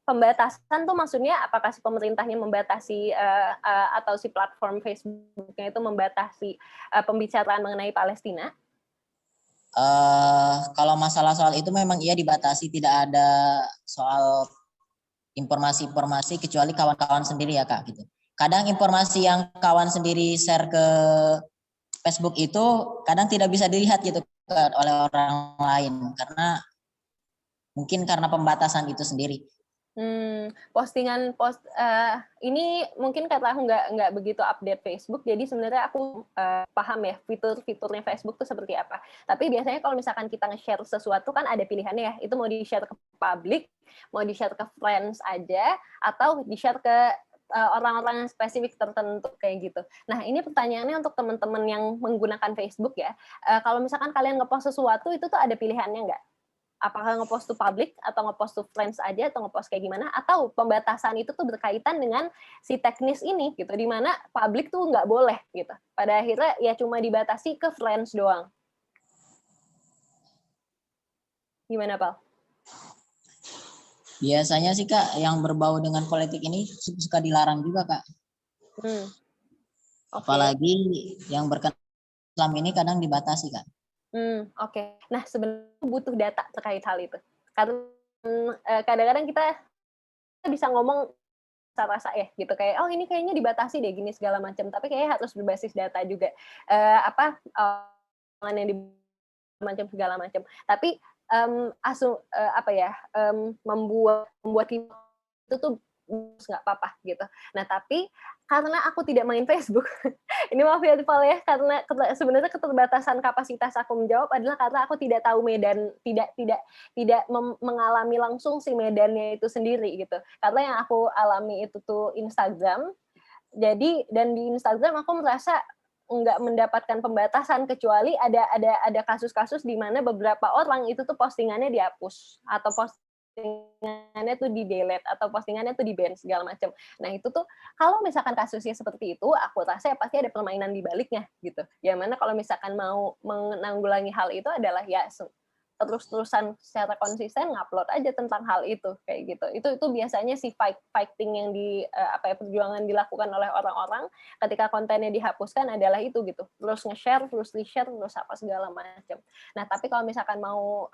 A: Pembatasan tuh maksudnya apakah si pemerintahnya membatasi atau si platform Facebook-nya itu membatasi pembicaraan mengenai Palestina?
B: Kalau masalah soal itu memang iya dibatasi, tidak ada soal informasi-informasi kecuali kawan-kawan sendiri ya, Kak, gitu. Kadang informasi yang kawan sendiri share ke Facebook itu kadang tidak bisa dilihat gitu oleh orang lain karena mungkin karena pembatasan itu sendiri.
A: Ini mungkin karena aku nggak begitu update Facebook, jadi sebenarnya aku paham ya fitur-fiturnya Facebook itu seperti apa. Tapi biasanya kalau misalkan kita nge-share sesuatu kan ada pilihannya ya, itu mau di-share ke publik, mau di-share ke friends aja, atau di-share ke orang-orang yang spesifik tertentu kayak gitu. Nah ini pertanyaannya untuk teman-teman yang menggunakan Facebook ya, kalau misalkan kalian nge-post sesuatu itu tuh ada pilihannya nggak? Apakah ngepost to public atau ngepost to friends aja atau ngepost kayak gimana, atau pembatasan itu tuh berkaitan dengan si teknis ini gitu, di mana public tuh nggak boleh gitu, pada akhirnya ya cuma dibatasi ke friends doang. Gimana, Pal?
B: Biasanya sih, Kak, yang berbau dengan politik ini suka dilarang juga, Kak. Okay. Apalagi yang berkaitan Islam ini kadang dibatasi, Kak.
A: Oke. Nah, sebenarnya butuh data terkait hal itu. Karena kadang-kadang kita bisa ngomong rasa ya gitu, kayak oh ini kayaknya dibatasi deh gini segala macam, tapi kayaknya harus berbasis data juga. Yang macam segala macam. Tapi membuat itu tuh nggak apa-apa gitu. Nah tapi karena aku tidak main Facebook, ini maaf ya Val ya, karena sebenarnya keterbatasan kapasitas aku menjawab adalah karena aku tidak tahu medan, tidak mengalami langsung si medannya itu sendiri gitu. Karena yang aku alami itu tuh Instagram. Jadi dan di Instagram aku merasa nggak mendapatkan pembatasan, kecuali ada kasus-kasus di mana beberapa orang itu tuh postingannya dihapus atau postingannya tuh di-delete atau postingannya tuh di-ban segala macam. Nah, itu tuh kalau misalkan kasusnya seperti itu, aku rasa ya pasti ada permainan di baliknya gitu. Yang mana kalau misalkan mau menanggulangi hal itu adalah ya terus-terusan secara konsisten ngupload aja tentang hal itu kayak gitu. Itu biasanya si fighting yang perjuangan dilakukan oleh orang-orang ketika kontennya dihapuskan adalah itu gitu. Terus nge-share, terus di-share, terus apa segala macam. Nah, tapi kalau misalkan mau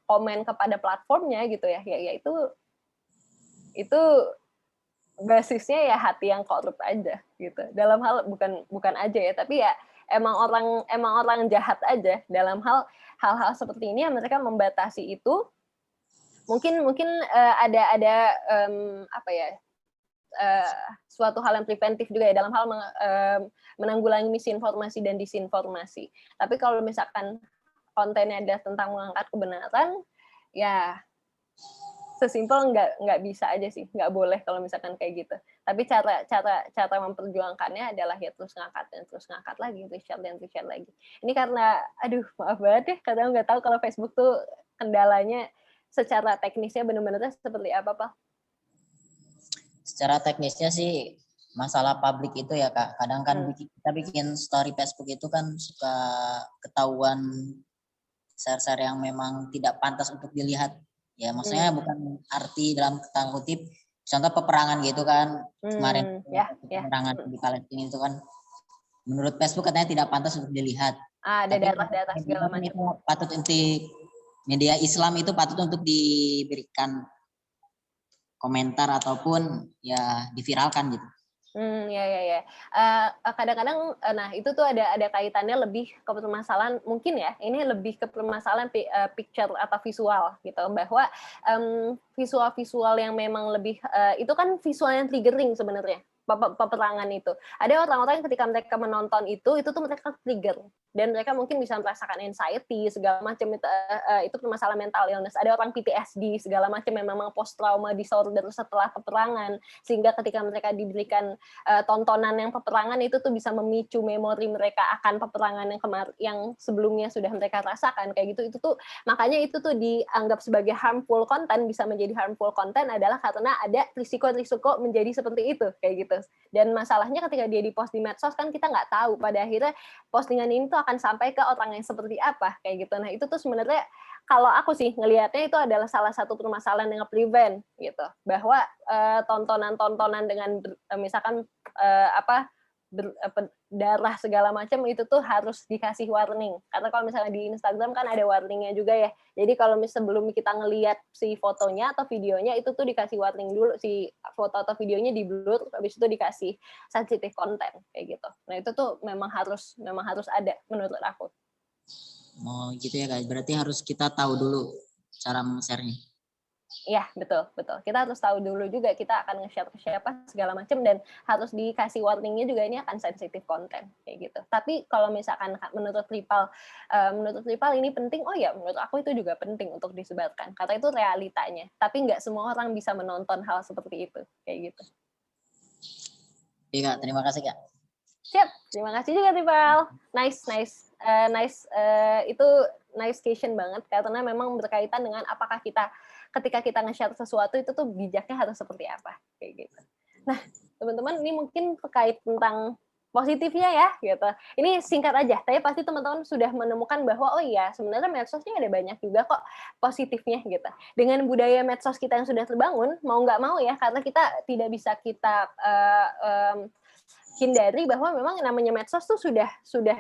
A: komen kepada platformnya gitu ya itu basisnya ya hati yang korup aja gitu. Dalam hal bukan aja ya, tapi ya emang orang jahat aja dalam hal-hal seperti ini yang mereka membatasi itu. Mungkin ada suatu hal yang preventif juga ya dalam hal menanggulangi misinformasi dan disinformasi. Tapi kalau misalkan kontennya ada tentang mengangkat kebenaran, ya sesimpel nggak bisa aja sih, nggak boleh kalau misalkan kayak gitu. Tapi cara memperjuangkannya adalah ya terus ngangkat lagi, share lagi. Ini karena, aduh maaf banget ya, kadang nggak tahu kalau Facebook tuh kendalanya secara teknisnya benar-benar seperti apa, Pak?
B: Secara teknisnya sih masalah publik itu ya Kak. Kadang kan kita bikin story Facebook itu kan suka ketahuan share-share yang memang tidak pantas untuk dilihat. Ya maksudnya bukan arti dalam tanda kutip contoh peperangan gitu kan. Kemarin peperangan di Palestina itu kan menurut Facebook katanya tidak pantas untuk dilihat.
A: Ada darah segala macam.
B: Itu patut untuk media Islam itu patut untuk diberikan komentar ataupun ya diviralkan gitu.
A: Ya. Kadang-kadang, nah itu tuh ada kaitannya lebih ke permasalahan mungkin ya. Ini lebih ke permasalahan picture atau visual gitu, bahwa visual-visual yang memang lebih itu kan visual yang triggering sebenarnya. Peperangan itu. Ada orang-orang yang ketika mereka menonton itu tuh mereka trigger dan mereka mungkin bisa merasakan anxiety segala macam itu permasalahan mental illness. Ada orang PTSD segala macam yang memang post trauma disorder setelah peperangan, sehingga ketika mereka diberikan tontonan yang peperangan itu tuh bisa memicu memori mereka akan peperangan yang sebelumnya sudah mereka rasakan kayak gitu. Itu tuh makanya itu tuh dianggap sebagai harmful content, bisa menjadi harmful content adalah karena ada risiko-risiko menjadi seperti itu kayak gitu. Dan masalahnya ketika dia di-post di medsos kan kita nggak tahu pada akhirnya postingan ini tuh akan sampai ke orang yang seperti apa kayak gitu. Nah itu tuh sebenarnya kalau aku sih ngelihatnya itu adalah salah satu permasalahan yang nge-prevent gitu, bahwa tontonan-tontonan dengan misalkan darah segala macam itu tuh harus dikasih warning. Karena kalau misalnya di Instagram kan ada warningnya juga ya. Jadi kalau sebelum kita ngelihat si fotonya atau videonya itu tuh dikasih warning dulu, si foto atau videonya di blur, habis itu dikasih sensitive content kayak gitu. Nah itu tuh memang harus ada menurut aku.
B: Oh gitu ya guys. Berarti harus kita tahu dulu cara share-nya.
A: Iya, betul. Kita harus tahu dulu juga kita akan nge-share ke siapa segala macam dan harus dikasih warningnya juga ini akan sensitive content kayak gitu. Tapi kalau misalkan menurut Ripal ini penting, oh ya menurut aku itu juga penting untuk disebarkan karena itu realitanya. Tapi nggak semua orang bisa menonton hal seperti itu kayak gitu.
B: Iya Kak, terima kasih Kak.
A: Siap, terima kasih juga Ripal. Nice. Itu nice question banget karena memang berkaitan dengan apakah kita ketika kita nge-share sesuatu itu tuh bijaknya harus seperti apa kayak gitu. Nah, teman-teman ini mungkin terkait tentang positifnya ya gitu. Ini singkat aja, tapi pasti teman-teman sudah menemukan bahwa oh iya sebenarnya medsosnya ada banyak juga kok positifnya gitu. Dengan budaya medsos kita yang sudah terbangun, mau nggak mau ya karena kita tidak bisa kita hindari bahwa memang namanya medsos tuh sudah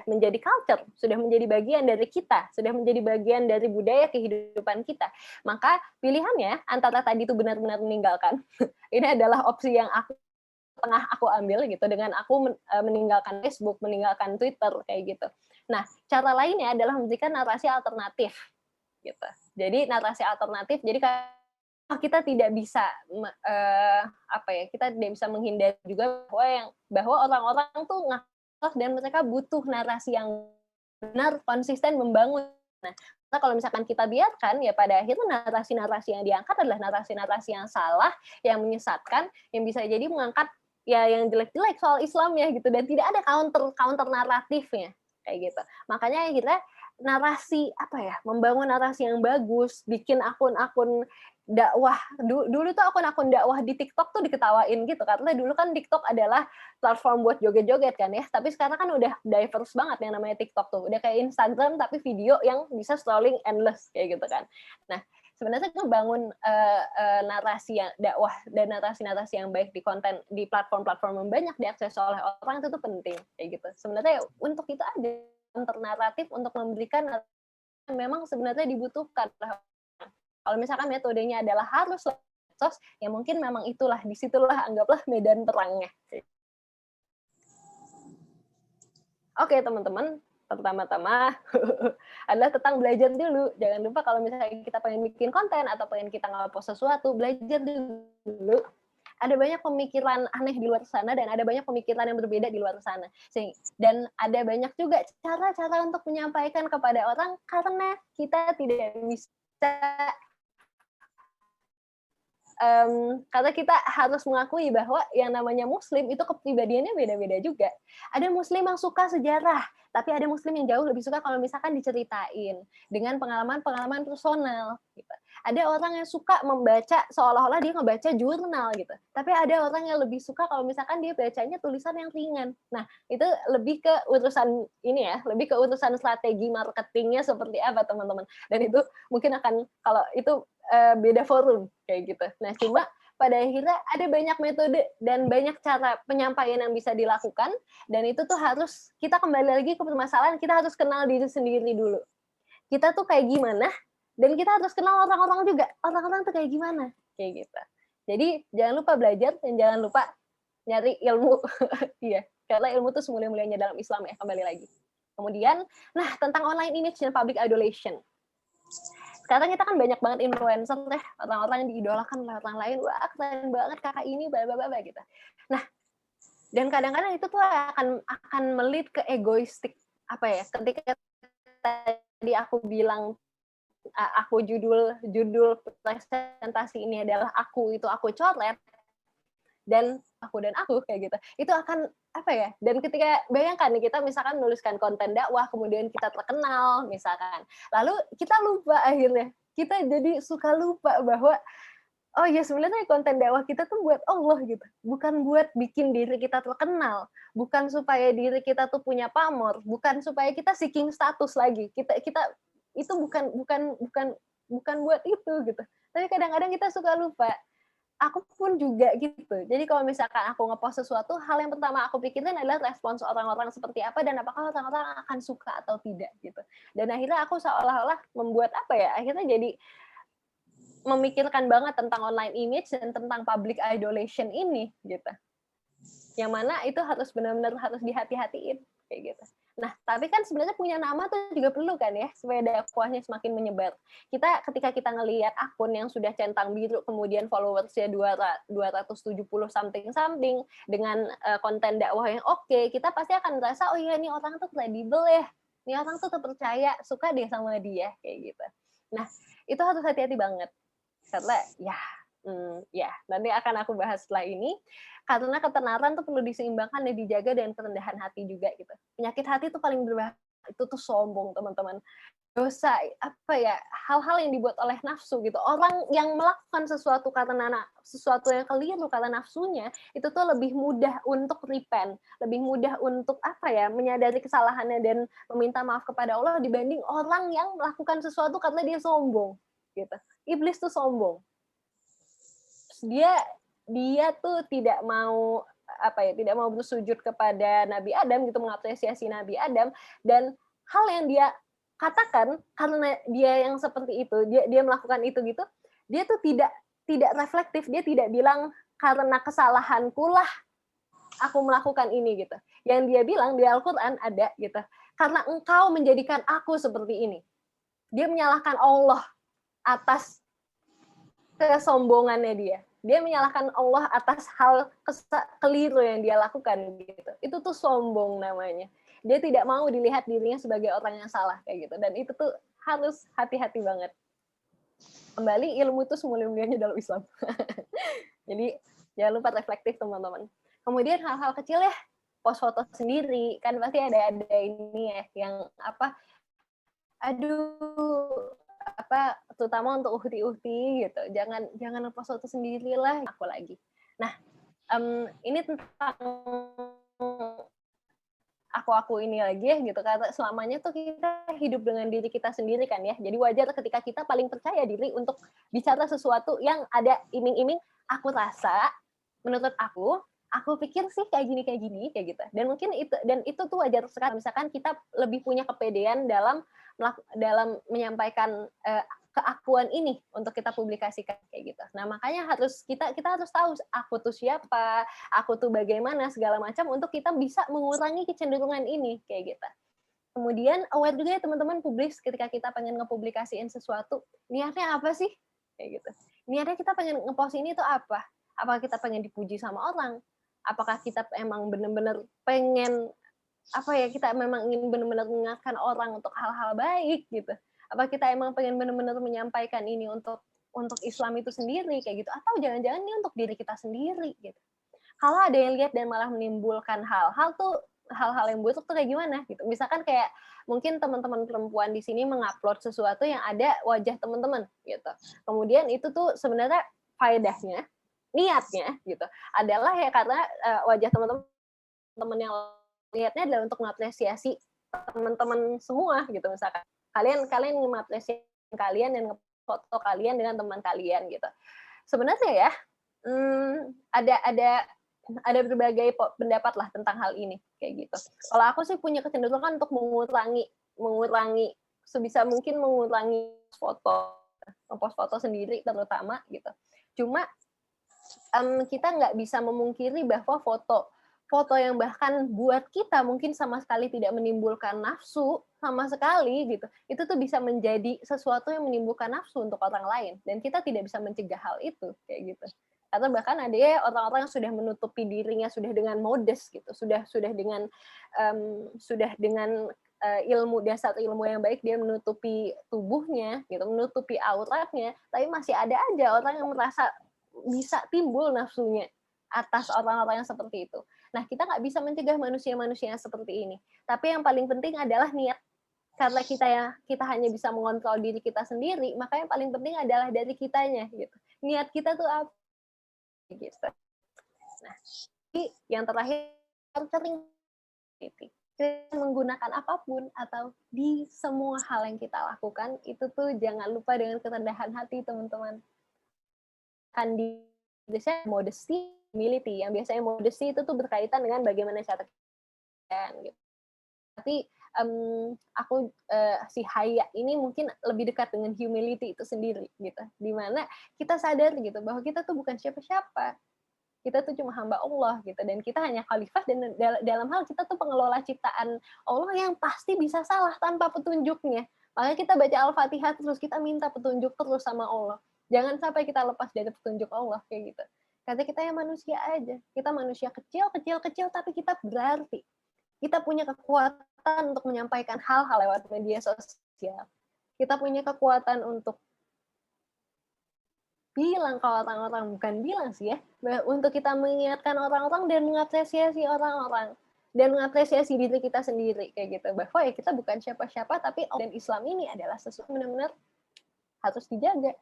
A: menjadi culture, sudah menjadi bagian dari kita, sudah menjadi bagian dari budaya kehidupan kita. Maka pilihannya antara tadi itu benar-benar meninggalkan, ini adalah opsi yang aku ambil gitu dengan aku meninggalkan Facebook, meninggalkan Twitter kayak gitu. Nah, cara lainnya adalah memberikan narasi alternatif gitu. Jadi narasi alternatif, jadi kita tidak bisa kita tidak bisa menghindari juga bahwa orang-orang tuh ngakak dan mereka butuh narasi yang benar, konsisten, membangun. Nah, kalau misalkan kita biarkan ya pada akhirnya narasi-narasi yang diangkat adalah narasi-narasi yang salah, yang menyesatkan, yang bisa jadi mengangkat ya yang jelek-jelek soal Islam ya gitu dan tidak ada counter naratifnya kayak gitu. Makanya akhirnya narasi apa ya, membangun narasi yang bagus, bikin akun-akun dakwah. Dulu tuh akun-akun dakwah di TikTok tuh diketawain gitu, karena dulu kan TikTok adalah platform buat joget-joget kan ya, tapi sekarang kan udah diverse banget yang namanya TikTok tuh, udah kayak Instagram tapi video yang bisa scrolling endless kayak gitu kan. Nah, sebenarnya ngebangun narasi yang dakwah dan narasi-narasi yang baik di konten di platform-platform yang banyak diakses oleh orang itu tuh penting kayak gitu. Sebenarnya untuk itu ada alternatif untuk memberikan yang memang sebenarnya dibutuhkan. Kalau misalkan metodenya adalah harus medsos, ya mungkin memang itulah, disitulah anggaplah medan perangnya. Oke teman-teman, pertama-tama adalah tentang belajar dulu. Jangan lupa kalau misalnya kita pengen bikin konten atau pengen kita nge-post sesuatu, belajar dulu. Ada banyak pemikiran aneh di luar sana dan ada banyak pemikiran yang berbeda di luar sana. Dan ada banyak juga cara-cara untuk menyampaikan kepada orang karena kita tidak bisa karena kita harus mengakui bahwa yang namanya muslim itu kepribadiannya beda-beda juga. Ada muslim yang suka sejarah, tapi ada muslim yang jauh lebih suka kalau misalkan diceritain dengan pengalaman-pengalaman personal gitu. Ada orang yang suka membaca seolah-olah dia ngebaca jurnal gitu. Tapi ada orang yang lebih suka kalau misalkan dia bacanya tulisan yang ringan. Nah, itu lebih ke urusan ini ya, lebih ke urusan strategi marketingnya seperti apa teman-teman. Dan itu mungkin akan kalau itu beda forum kayak gitu. Nah, cuma pada akhirnya ada banyak metode dan banyak cara penyampaian yang bisa dilakukan dan itu tuh harus kita kembali lagi ke permasalahan kita harus kenal diri sendiri dulu. Kita tuh kayak gimana dan kita harus kenal orang-orang juga. Orang-orang tuh kayak gimana kayak gitu. Jadi jangan lupa belajar dan jangan lupa nyari ilmu. Iya, karena ilmu tuh semulia-mulianya dalam Islam ya, kembali lagi. Kemudian, nah tentang online image dan public adulation. Sekarang kita kan banyak banget influencer deh, orang-orang yang diidolakan oleh orang lain, wah keren banget kakak ini, bla bla bla gitu. Nah, dan kadang-kadang itu tuh akan melit ke egoistik apa ya? Ketika tadi aku bilang aku judul presentasi ini adalah aku coret dan aku kayak gitu. Itu akan apa ya? Dan ketika bayangkan nih kita misalkan menuliskan konten dakwah kemudian kita terkenal misalkan. Lalu kita lupa akhirnya. Kita jadi suka lupa bahwa oh ya sebenarnya konten dakwah kita tuh buat Allah gitu. Bukan buat bikin diri kita terkenal, bukan supaya diri kita tuh punya pamor, bukan supaya kita seeking status lagi. Kita itu bukan buat itu gitu. Tapi kadang-kadang kita suka lupa. Aku pun juga gitu. Jadi kalau misalkan aku ngepost sesuatu, hal yang pertama aku pikirin adalah respons orang-orang seperti apa dan apakah orang-orang akan suka atau tidak gitu. Dan akhirnya aku seolah-olah membuat apa ya? Akhirnya jadi memikirkan banget tentang online image dan tentang public idolation ini gitu. Yang mana itu harus benar-benar harus dihati-hatiin kayak gitu. Nah, tapi kan sebenarnya punya nama tuh juga perlu kan ya, supaya dakwahnya semakin menyebar. Ketika kita ngelihat akun yang sudah centang biru, kemudian followersnya 270 something dengan konten dakwah yang oke, kita pasti akan merasa, oh iya ini orang tuh kredibel ya, ini orang tuh terpercaya, suka deh sama dia, kayak gitu. Nah, itu harus hati-hati banget. Karena ya, nanti akan aku bahas setelah ini. Karena ketenaran tuh perlu diseimbangkan dan dijaga dengan kerendahan hati juga gitu. Penyakit hati tuh paling berbahaya itu tuh sombong teman-teman. Dosa apa ya hal-hal yang dibuat oleh nafsu gitu. Orang yang melakukan sesuatu yang keliru karena nafsunya itu tuh lebih mudah untuk repent, lebih mudah untuk apa ya menyadari kesalahannya dan meminta maaf kepada Allah dibanding orang yang melakukan sesuatu karena dia sombong gitu. Iblis tuh sombong. Dia tuh tidak mau bersujud kepada Nabi Adam gitu, mengapresiasi Nabi Adam, dan hal yang dia katakan karena dia yang seperti itu, dia melakukan itu gitu, dia tuh tidak reflektif, dia tidak bilang karena kesalahanku lah aku melakukan ini gitu. Yang dia bilang di Al-Qur'an ada gitu, karena engkau menjadikan aku seperti ini. Dia menyalahkan Allah atas kesombongannya dia. Dia menyalahkan Allah atas hal keliru yang dia lakukan gitu. Itu tuh sombong namanya. Dia tidak mau dilihat dirinya sebagai orang yang salah kayak gitu. Dan itu tuh harus hati-hati banget. Kembali ilmu itu semulia-mulianya dalam Islam. Jadi jangan lupa reflektif teman-teman. Kemudian hal-hal kecil ya, post foto sendiri kan pasti ada ini ya yang apa aduh, apa, terutama untuk uhti-uhti gitu, jangan ngepost foto sendirilah, aku lagi. Nah, ini tentang aku ini lagi ya gitu, karena selamanya tuh kita hidup dengan diri kita sendiri kan ya, jadi wajar ketika kita paling percaya diri untuk bicara sesuatu yang ada iming-iming, aku rasa, menurut aku pikir sih kayak gini, kayak gitu. Dan mungkin itu tuh wajar sekali, misalkan kita lebih punya kepedean dalam menyampaikan keakuan ini untuk kita publikasikan kayak gitu. Nah, makanya kita harus tahu aku tuh siapa, aku tuh bagaimana segala macam untuk kita bisa mengurangi kecenderungan ini kayak gitu. Kemudian aware juga ya teman-teman publis ketika kita pengen ngepublikasiin sesuatu, niatnya apa sih? Kayak gitu. Niatnya kita pengen ngepost ini tuh apa? Apakah kita pengen dipuji sama orang? Apakah kita emang benar-benar pengen kita memang ingin benar-benar mengingatkan orang untuk hal-hal baik gitu? Apa kita emang pengen benar-benar menyampaikan ini untuk Islam itu sendiri kayak gitu? Atau jangan-jangan ini untuk diri kita sendiri gitu? Kalau ada yang lihat dan malah menimbulkan hal-hal yang buruk tuh kayak gimana gitu. Misalkan kayak mungkin teman-teman perempuan di sini mengupload sesuatu yang ada wajah teman-teman gitu. Kemudian itu tuh sebenarnya faedahnya, niatnya gitu adalah ya karena wajah teman-teman yang lihatnya adalah untuk mengapresiasi teman-teman semua gitu. Misalkan kalian mengapresiasi kalian dan ngefoto kalian dengan teman kalian gitu. Sebenarnya ya ada berbagai pendapat lah tentang hal ini kayak gitu. Kalau aku sih punya kecenderungan untuk mengurangi sebisa mungkin mengurangi ngepost foto sendiri terutama gitu. Cuma kita nggak bisa memungkiri bahwa foto yang bahkan buat kita mungkin sama sekali tidak menimbulkan nafsu sama sekali gitu, itu tuh bisa menjadi sesuatu yang menimbulkan nafsu untuk orang lain, dan kita tidak bisa mencegah hal itu kayak gitu. Atau bahkan ada ya orang-orang yang sudah menutupi dirinya sudah dengan modest gitu, sudah dengan dasar ilmu yang baik, dia menutupi tubuhnya gitu, menutupi auratnya, tapi masih ada aja orang yang merasa bisa timbul nafsunya atas orang-orang yang seperti itu. Nah, kita nggak bisa mencegah manusia-manusia yang seperti ini. Tapi yang paling penting adalah niat. Karena kita hanya bisa mengontrol diri kita sendiri, maka yang paling penting adalah dari kitanya gitu. Niat kita tuh apa gitu. Nah, yang terakhir sering kita menggunakan apapun atau di semua hal yang kita lakukan itu tuh jangan lupa dengan kerendahan hati, teman-teman. Kan di biasanya modesty, humility. Yang biasanya modesty itu tuh berkaitan dengan bagaimana cara kita gitu. Tapi aku si haya ini mungkin lebih dekat dengan humility itu sendiri gitu. Dimana kita sadar gitu bahwa kita tuh bukan siapa-siapa. Kita tuh cuma hamba Allah gitu, dan kita hanya khalifah, dan dalam hal kita tuh pengelola ciptaan Allah yang pasti bisa salah tanpa petunjuknya. Makanya kita baca Al-Fatihah terus kita minta petunjuk terus sama Allah. Jangan sampai kita lepas dari petunjuk Allah kayak gitu. Karena kita yang manusia aja. Kita manusia kecil, tapi kita berarti. Kita punya kekuatan untuk menyampaikan hal-hal lewat media sosial. Kita punya kekuatan untuk bilang ke orang-orang, bukan bilang sih ya, untuk kita mengingatkan orang-orang dan mengapresiasi orang-orang. Dan mengapresiasi diri kita sendiri kayak gitu. Bahwa ya kita bukan siapa-siapa, tapi dan Islam ini adalah sesuatu yang benar-benar harus dijaga.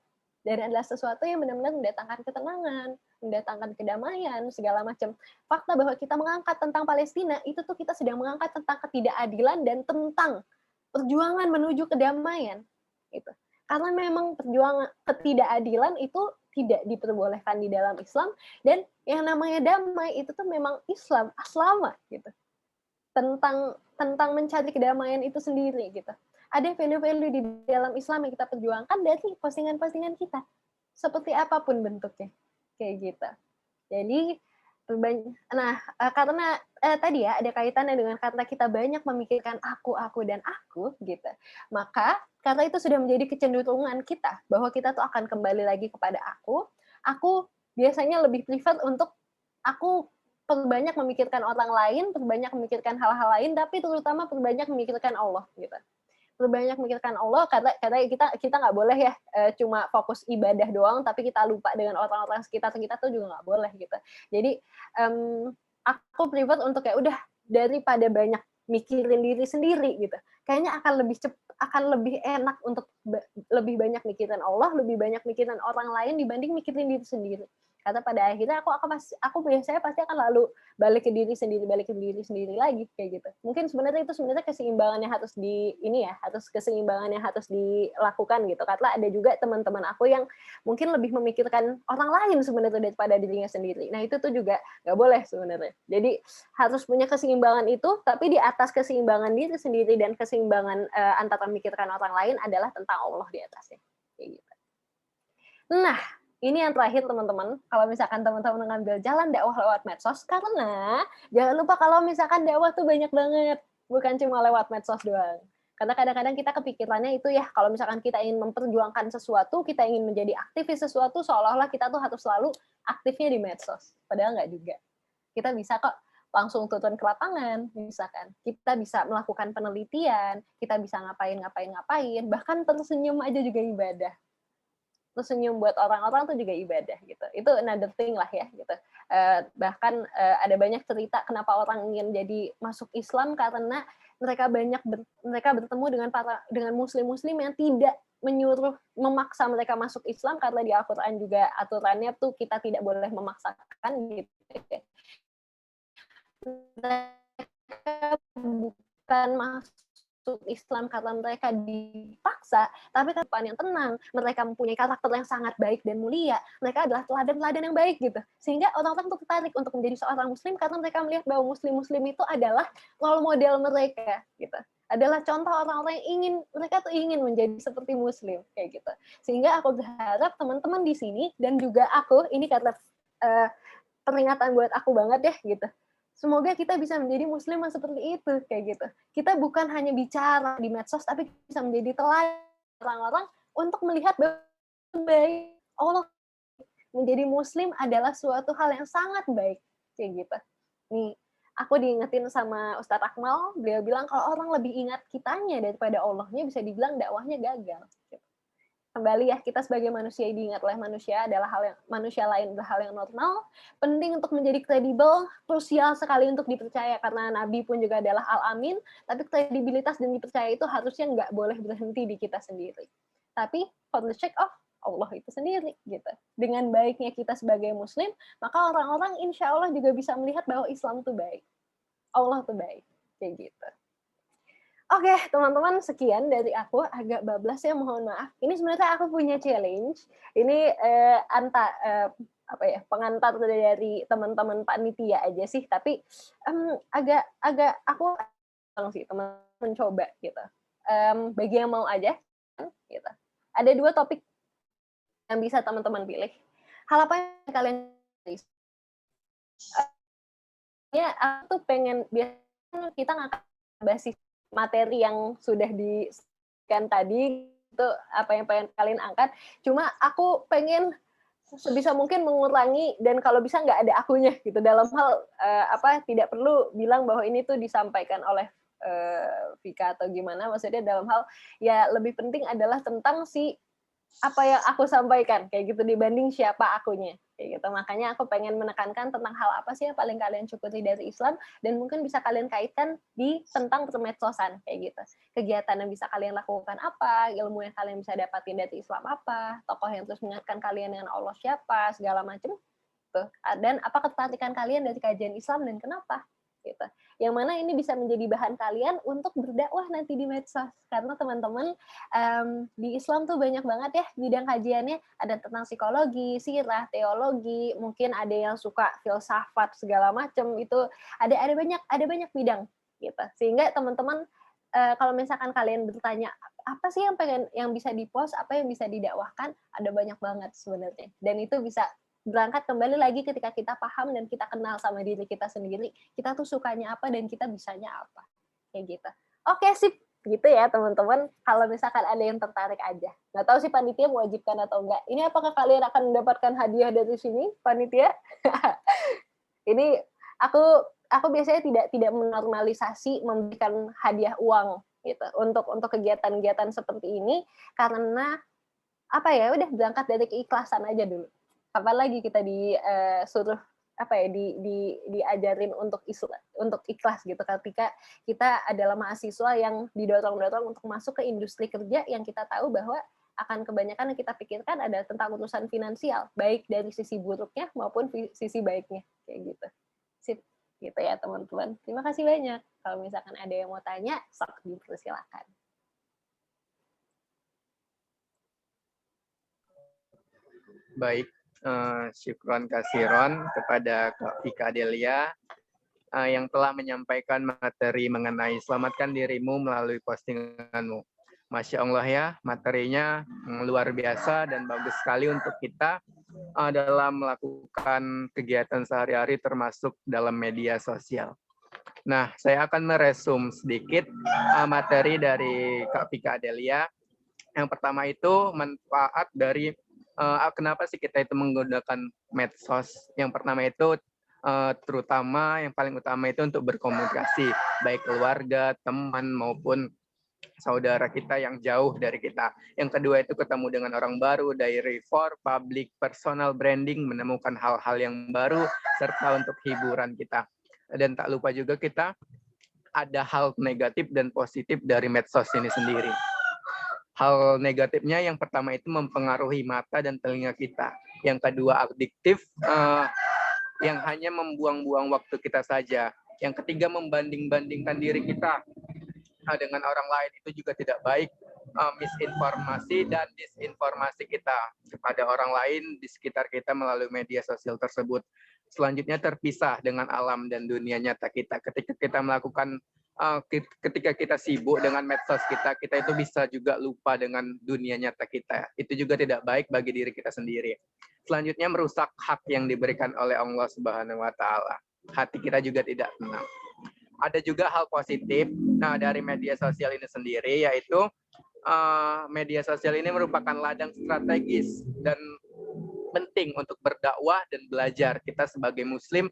A: Dan adalah sesuatu yang benar-benar mendatangkan ketenangan, mendatangkan kedamaian, segala macam. Fakta bahwa kita mengangkat tentang Palestina, itu tuh kita sedang mengangkat tentang ketidakadilan dan tentang perjuangan menuju kedamaian. Gitu. Karena memang perjuangan ketidakadilan itu tidak diperbolehkan di dalam Islam, dan yang namanya damai itu tuh memang Islam aslama gitu. Tentang mencari kedamaian itu sendiri gitu. Ada value-value di dalam Islam yang kita perjuangkan dari postingan-postingan kita. Seperti apapun bentuknya. Kayak gitu. Jadi karena tadi ya ada kaitannya dengan karena kita banyak memikirkan aku dan aku gitu. Maka karena itu sudah menjadi kecenderungan kita bahwa kita tuh akan kembali lagi kepada aku biasanya lebih prefer untuk aku perbanyak memikirkan orang lain, perbanyak memikirkan hal-hal lain, tapi terutama perbanyak memikirkan Allah gitu. Perbanyak memikirkan Allah karena kita nggak boleh ya cuma fokus ibadah doang, tapi kita lupa dengan orang-orang sekitar kita tuh juga nggak boleh gitu. Jadi aku prefer untuk kayak udah daripada banyak mikirin diri sendiri gitu, kayaknya akan lebih enak untuk lebih banyak mikirin Allah, lebih banyak mikirin orang lain dibanding mikirin diri sendiri. Karena pada akhirnya aku biasanya pasti akan lalu balik ke diri sendiri lagi kayak gitu. Mungkin sebenarnya itu keseimbangannya harus keseimbangannya harus dilakukan gitu. Karena ada juga teman-teman aku yang mungkin lebih memikirkan orang lain sebenarnya daripada dirinya sendiri. Nah, itu tuh juga nggak boleh sebenarnya. Jadi harus punya keseimbangan itu, tapi di atas keseimbangan diri sendiri dan keseimbangan antara memikirkan orang lain adalah tentang Allah di atasnya. Kayak gitu. Nah, ini yang terakhir teman-teman, kalau misalkan teman-teman ngambil jalan dakwah lewat medsos, karena jangan lupa kalau misalkan dakwah tuh banyak banget, bukan cuma lewat medsos doang. Karena kadang-kadang kita kepikirannya itu ya, kalau misalkan kita ingin memperjuangkan sesuatu, kita ingin menjadi aktivis sesuatu, seolah-olah kita tuh harus selalu aktifnya di medsos. Padahal nggak juga. Kita bisa kok langsung turun ke lapangan, misalkan. Kita bisa melakukan penelitian, kita bisa ngapain, bahkan tersenyum aja juga ibadah. Tersenyum buat orang-orang tuh juga ibadah gitu. Itu another thing lah ya gitu. Bahkan ada banyak cerita kenapa orang ingin jadi masuk Islam karena mereka bertemu dengan muslim-muslim yang tidak memaksa mereka masuk Islam, karena di Al-Qur'an juga aturannya tuh kita tidak boleh memaksakan gitu. Mereka bukan masuk Islam karena mereka dipaksa, tapi kehidupan yang tenang, mereka mempunyai karakter yang sangat baik dan mulia, mereka adalah teladan-teladan yang baik gitu. Sehingga orang-orang tuh tertarik untuk menjadi seorang muslim karena mereka melihat bahwa muslim-muslim itu adalah role model mereka gitu. Adalah contoh orang-orang yang mereka tuh ingin menjadi seperti muslim kayak gitu. Sehingga aku berharap teman-teman di sini dan juga aku, ini karena peringatan buat aku banget ya gitu. Semoga kita bisa menjadi muslim yang seperti itu kayak gitu. Kita bukan hanya bicara di medsos, tapi bisa menjadi teladan orang-orang untuk melihat baik Allah. Menjadi muslim adalah suatu hal yang sangat baik kayak gitu. Nih, aku diingetin sama Ustadz Akmal, beliau bilang kalau orang lebih ingat kitanya daripada Allahnya, bisa dibilang dakwahnya gagal. Gitu. Kembali ya, kita sebagai manusia diingat oleh manusia manusia lain adalah hal yang normal, penting untuk menjadi kredibel, krusial sekali untuk dipercaya karena Nabi pun juga adalah al-amin, tapi kredibilitas dan dipercaya itu harusnya nggak boleh berhenti di kita sendiri. Tapi for the sake of Allah itu sendiri gitu. Dengan baiknya kita sebagai muslim, maka orang-orang insya Allah juga bisa melihat bahwa Islam itu baik. Allah itu baik. Kayak gitu. Oke, teman-teman, sekian dari aku. Agak bablas ya, mohon maaf. Ini sebenarnya aku punya challenge. Ini pengantar dari teman-teman panitia aja sih, tapi agak aku sih teman mencoba gitu. Bagi yang mau aja gitu. Ada 2 topik yang bisa teman-teman pilih. Hal apa yang kalian aku tuh pengen biasanya kita ngangkat basis materi yang sudah disebutkan tadi itu apa yang pengen kalian angkat. Cuma aku pengen sebisa mungkin mengurangi dan kalau bisa nggak ada akunya gitu dalam hal tidak perlu bilang bahwa ini tuh disampaikan oleh Vika atau gimana, maksudnya dalam hal ya lebih penting adalah tentang si apa yang aku sampaikan kayak gitu dibanding siapa akunya kayak gitu. Makanya aku pengen menekankan tentang hal apa sih yang paling kalian syukuri dari Islam dan mungkin bisa kalian kaitkan di tentang permedsosan kayak gitu. Kegiatan yang bisa kalian lakukan apa, ilmu yang kalian bisa dapatin dari Islam apa, tokoh yang terus mengingatkan kalian dengan Allah siapa, segala macam tuh. Dan apa ketertarikan kalian dari kajian Islam dan kenapa gitu. Yang mana ini bisa menjadi bahan kalian untuk berdakwah nanti di medsos. Karena teman-teman di Islam tuh banyak banget ya bidang kajiannya, ada tentang psikologi, sirah, teologi, mungkin ada yang suka filsafat segala macam, itu ada banyak bidang gitu. Sehingga teman-teman kalau misalkan kalian bertanya apa sih yang bisa dipost, apa yang bisa didakwahkan, ada banyak banget sebenarnya. Dan itu bisa berangkat kembali lagi ketika kita paham dan kita kenal sama diri kita sendiri, kita tuh sukanya apa dan kita bisanya apa. Kayak gitu. Oke, sip. Gitu ya, teman-teman. Kalau misalkan ada yang tertarik aja. Nggak tahu sih panitia mewajibkan atau enggak. Ini apakah kalian akan mendapatkan hadiah dari sini, panitia? Ini aku biasanya tidak menormalisasi memberikan hadiah uang gitu untuk kegiatan-kegiatan seperti ini karena udah berangkat dari keikhlasan aja dulu. Kapan lagi kita disuruh apa ya diajarin untuk ikhlas gitu ketika kita adalah mahasiswa yang didorong-dorong untuk masuk ke industri kerja yang kita tahu bahwa akan kebanyakan yang kita pikirkan adalah tentang urusan finansial, baik dari sisi buruknya maupun sisi baiknya kayak gitu. Sip, gitu ya teman-teman. Terima kasih banyak. Kalau misalkan ada yang mau tanya, sok dipersilakan.
C: Baik, syukron kasiron kepada Kak Vika Adelia yang telah menyampaikan materi mengenai selamatkan dirimu melalui postinganmu. Masya Allah ya, materinya luar biasa dan bagus sekali untuk kita dalam melakukan kegiatan sehari-hari termasuk dalam media sosial. Nah, saya akan meresum sedikit materi dari Kak Vika Adelia. Yang pertama itu manfaat dari kenapa sih kita itu menggunakan medsos. Yang pertama itu terutama yang paling utama itu untuk berkomunikasi, baik keluarga, teman maupun saudara kita yang jauh dari kita. Yang kedua itu ketemu dengan orang baru, dari for public personal branding, menemukan hal-hal yang baru serta untuk hiburan kita. Dan tak lupa juga kita ada hal negatif dan positif dari medsos ini sendiri. Hal negatifnya yang pertama itu mempengaruhi mata dan telinga kita. Yang kedua adiktif, yang hanya membuang-buang waktu kita saja. Yang ketiga membanding-bandingkan diri kita dengan orang lain, itu juga tidak baik. Misinformasi dan disinformasi kita kepada orang lain di sekitar kita melalui media sosial tersebut. Selanjutnya terpisah dengan alam dan dunia nyata kita. Ketika kita melakukan ketika kita sibuk dengan medsos kita itu bisa juga lupa dengan dunia nyata kita. Itu juga tidak baik bagi diri kita sendiri. Selanjutnya merusak hak yang diberikan oleh Allah Subhanahu wa taala. Hati kita juga tidak tenang. Ada juga hal positif dari media sosial ini sendiri, yaitu media sosial ini merupakan ladang strategis dan penting untuk berdakwah dan belajar. Kita sebagai muslim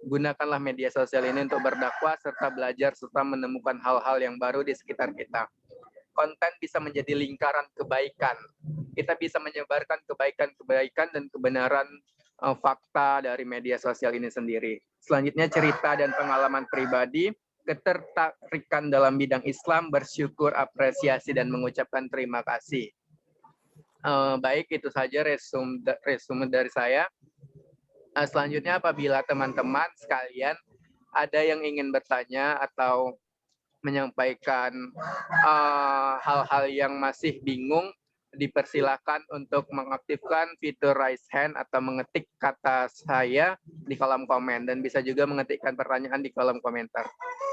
C: gunakanlah media sosial ini untuk berdakwah serta belajar serta menemukan hal-hal yang baru di sekitar kita. Konten bisa menjadi lingkaran kebaikan. Kita bisa menyebarkan kebaikan-kebaikan dan kebenaran fakta dari media sosial ini sendiri. Selanjutnya cerita dan pengalaman pribadi, ketertarikan dalam bidang Islam, bersyukur, apresiasi, dan mengucapkan terima kasih. Baik, itu saja resume dari saya. Selanjutnya apabila teman-teman sekalian ada yang ingin bertanya atau menyampaikan hal-hal yang masih bingung, dipersilakan untuk mengaktifkan fitur raise hand atau mengetik kata saya di kolom komen, dan bisa juga mengetikkan pertanyaan di kolom komentar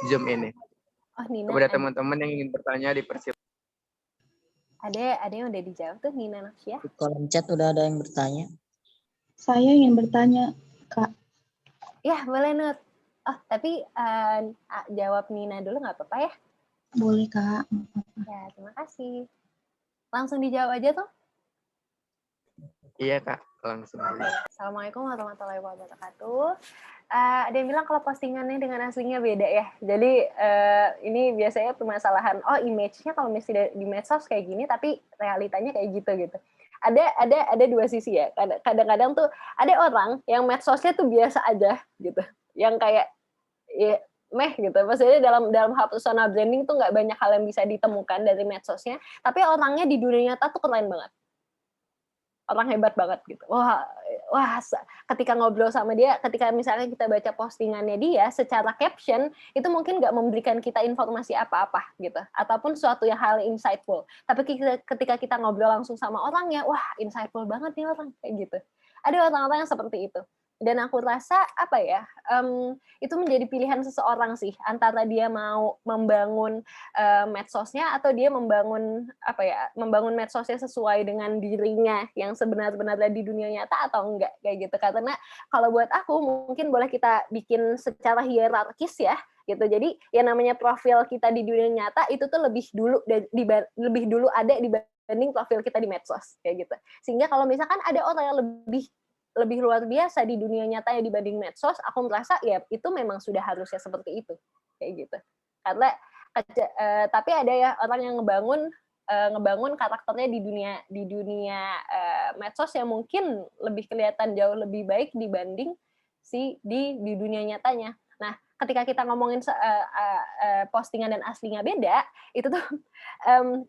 C: Zoom ini.
A: Nina,
C: kepada teman-teman yang ingin bertanya dipersilakan.
A: Ada yang udah dijawab tuh, Nina Nafsia.
B: Di kolom chat udah ada yang bertanya.
D: Saya ingin bertanya, Kak.
A: Ya, boleh, Nut. Tapi jawab Nina dulu nggak apa-apa ya?
D: Boleh, Kak.
A: Ya, terima kasih. Langsung dijawab aja tuh.
C: Iya, Kak. Langsung aja.
A: Assalamualaikum warahmatullahi wabarakatuh. Ada yang bilang kalau postingannya dengan aslinya beda ya. Jadi ini biasanya permasalahan, image-nya kalau misalnya di medsos kayak gini, tapi realitanya kayak gitu. Ada dua sisi ya. Kadang-kadang tuh ada orang yang medsosnya tuh biasa aja gitu. Yang kayak ya gitu. Maksudnya dalam hal personal branding tuh nggak banyak hal yang bisa ditemukan dari medsosnya, tapi orangnya di dunia nyata tuh keren banget. Orang hebat banget gitu. Wah, ketika ngobrol sama dia, ketika misalnya kita baca postingannya dia, secara caption itu mungkin nggak memberikan kita informasi apa-apa gitu, ataupun suatu yang hal insightful. Tapi ketika kita ngobrol langsung sama orangnya, wah insightful banget nih orang kayak gitu. Ada orang-orang yang seperti itu. Dan aku rasa itu menjadi pilihan seseorang sih, antara dia mau membangun medsosnya atau dia membangun medsosnya sesuai dengan dirinya yang sebenar-benarnya di dunia nyata atau enggak kayak gitu. Karena kalau buat aku mungkin boleh kita bikin secara hierarkis ya gitu. Jadi yang namanya profil kita di dunia nyata itu tuh lebih dulu ada dibanding profil kita di medsos kayak gitu. Sehingga kalau misalkan ada orang yang lebih luar biasa di dunia nyata dibanding medsos, aku merasa ya itu memang sudah harusnya seperti itu kayak gitu. Karena tapi ada ya orang yang ngebangun karakternya di dunia medsos yang mungkin lebih kelihatan jauh lebih baik dibanding di dunia nyatanya. Nah, ketika kita ngomongin postingan dan aslinya beda, itu tuh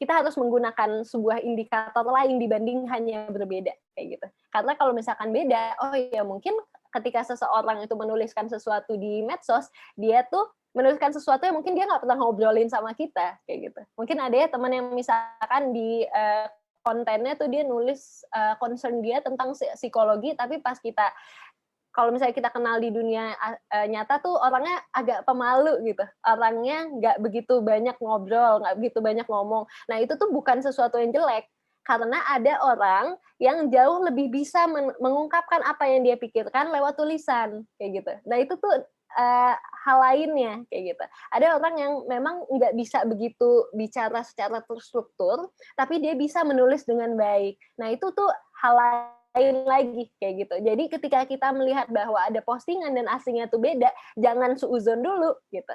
A: kita harus menggunakan sebuah indikator lain dibanding hanya berbeda kayak gitu. Karena kalau misalkan beda, oh ya mungkin ketika seseorang itu menuliskan sesuatu di medsos, dia tuh menuliskan sesuatu yang mungkin dia nggak pernah ngobrolin sama kita kayak gitu. Mungkin ada ya teman yang misalkan di kontennya tuh dia nulis concern dia tentang psikologi, tapi pas kita kalau misalnya kita kenal di dunia nyata tuh orangnya agak pemalu gitu. Orangnya nggak begitu banyak ngobrol, nggak begitu banyak ngomong. Nah, itu tuh bukan sesuatu yang jelek. Karena ada orang yang jauh lebih bisa mengungkapkan apa yang dia pikirkan lewat tulisan, kayak gitu. Nah, itu tuh hal lainnya, kayak gitu. Ada orang yang memang nggak bisa begitu bicara secara terstruktur, tapi dia bisa menulis dengan baik. Nah, itu tuh hal lain lagi kayak gitu. Jadi ketika kita melihat bahwa ada postingan dan aslinya tuh beda, jangan suuzon dulu gitu.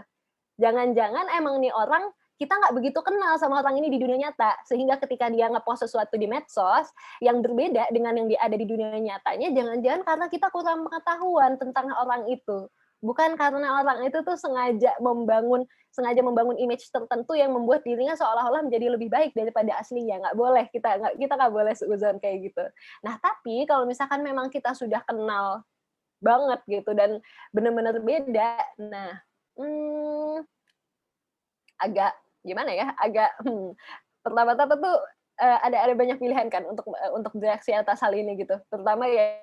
A: Jangan-jangan emang nih orang kita nggak begitu kenal sama orang ini di dunia nyata, sehingga ketika dia ngepost sesuatu di medsos yang berbeda dengan yang ada di dunia nyatanya, jangan-jangan karena kita kurang pengetahuan tentang orang itu. Bukan karena orang itu tuh sengaja membangun image tertentu yang membuat dirinya seolah-olah menjadi lebih baik daripada aslinya. Nggak boleh, kita nggak boleh seuzon kayak gitu. Nah, tapi kalau misalkan memang kita sudah kenal banget gitu dan benar-benar beda, nah agak gimana ya? Pertama-tama tuh ada banyak pilihan kan untuk bereaksi atas hal ini gitu. Terutama ya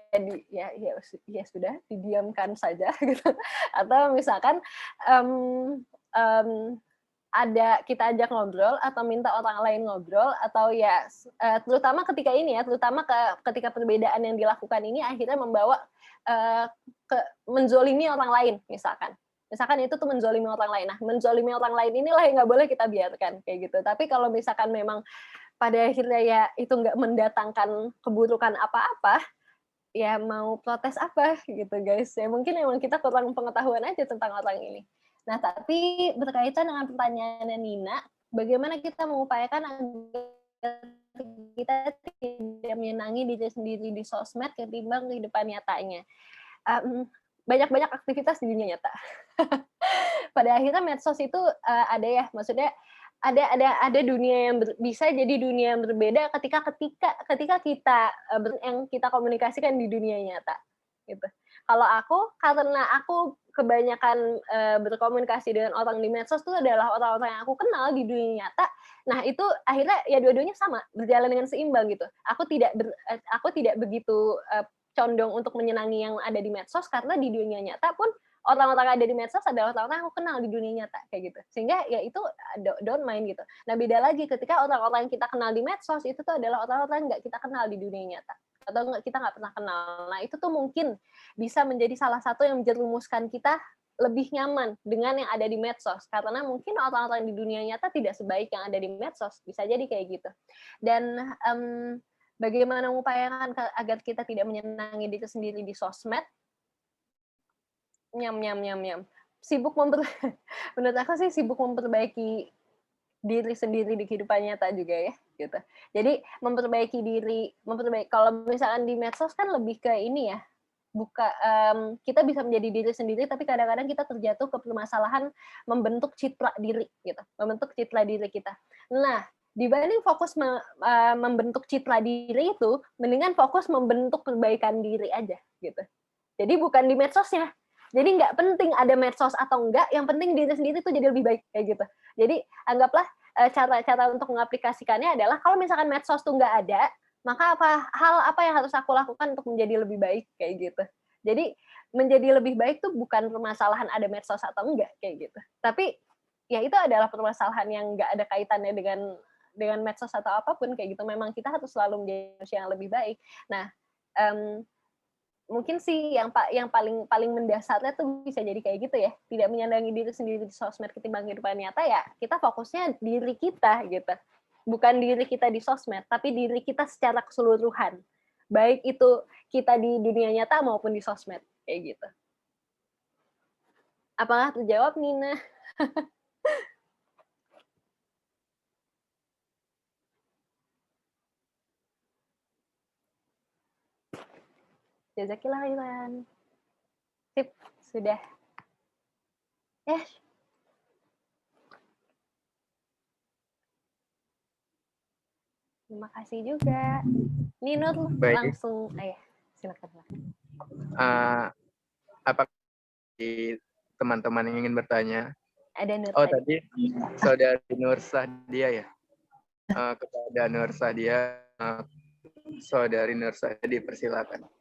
A: sudah didiamkan saja gitu. Atau misalkan ada kita ajak ngobrol atau minta orang lain ngobrol atau ya terutama ketika perbedaan yang dilakukan ini akhirnya membawa ke menzolimi orang lain misalkan itu tuh menzolimi orang lain. Nah, menzolimi orang lain inilah yang nggak boleh kita biarkan kayak gitu. Tapi kalau misalkan memang pada akhirnya ya itu nggak mendatangkan keburukan apa-apa, ya mau protes apa gitu guys. Ya mungkin emang kita kurang pengetahuan aja tentang orang ini. Nah, tapi berkaitan dengan pertanyaannya Nina, bagaimana kita mengupayakan agar kita tidak menyenangi diri sendiri di sosmed ketimbang kehidupan nyatanya. Banyak-banyak aktivitas di dunia nyata. Pada akhirnya medsos itu ada ya, maksudnya ada dunia yang bisa jadi dunia yang berbeda ketika kita yang kita komunikasikan di dunia nyata gitu. Kalau karena aku kebanyakan berkomunikasi dengan orang di medsos itu adalah orang-orang yang aku kenal di dunia nyata. Nah, itu akhirnya ya dua-duanya sama, berjalan dengan seimbang gitu. Aku tidak begitu condong untuk menyenangi yang ada di medsos karena di dunia nyata pun orang-orang ada di medsos adalah orang-orang yang aku kenal di dunia nyata kayak gitu. Sehingga ya itu don't mind gitu. Nah, beda lagi ketika orang-orang yang kita kenal di medsos itu tuh adalah orang-orang yang nggak kita kenal di dunia nyata atau kita nggak pernah kenal. Nah, itu tuh mungkin bisa menjadi salah satu yang menjerumuskan kita lebih nyaman dengan yang ada di medsos karena mungkin orang-orang di dunia nyata tidak sebaik yang ada di medsos, bisa jadi kayak gitu. Dan bagaimana mengupayakan agar kita tidak menyenangi diri sendiri di sosmed? Menurut aku sih sibuk memperbaiki diri sendiri di kehidupan nyata juga ya gitu. Jadi kalau misalkan di medsos kan lebih ke ini ya, kita bisa menjadi diri sendiri tapi kadang-kadang kita terjatuh ke permasalahan membentuk citra diri gitu, membentuk citra diri kita. Nah, dibanding fokus membentuk citra diri itu, mendingan fokus membentuk perbaikan diri aja gitu. Jadi bukan di medsosnya. Jadi nggak penting ada medsos atau enggak, yang penting diri sendiri tuh jadi lebih baik kayak gitu. Jadi anggaplah cara untuk mengaplikasikannya adalah kalau misalkan medsos tuh nggak ada, maka hal apa yang harus aku lakukan untuk menjadi lebih baik kayak gitu. Jadi menjadi lebih baik tuh bukan permasalahan ada medsos atau enggak kayak gitu. Tapi ya itu adalah permasalahan yang nggak ada kaitannya dengan medsos atau apapun kayak gitu. Memang kita harus selalu menjadi manusia yang lebih baik. Nah, mungkin sih yang paling mendasarnya tuh bisa jadi kayak gitu ya, tidak menyenangi diri sendiri di sosmed ketimbang kehidupan nyata, ya kita fokusnya diri kita gitu, bukan diri kita di sosmed tapi diri kita secara keseluruhan, baik itu kita di dunia nyata maupun di sosmed kayak gitu. Apakah terjawab, Nina? Jazakillah khairan. Sip, sudah. Terima kasih juga. Ninur
C: Baik.
A: langsung, silakan.
C: Apa di teman-teman yang ingin bertanya?
A: Ada Nur
C: tadi Saudari Nur Sahdia ya. Kepada Nur Sahdia, Saudari Nur Sahdia dipersilakan.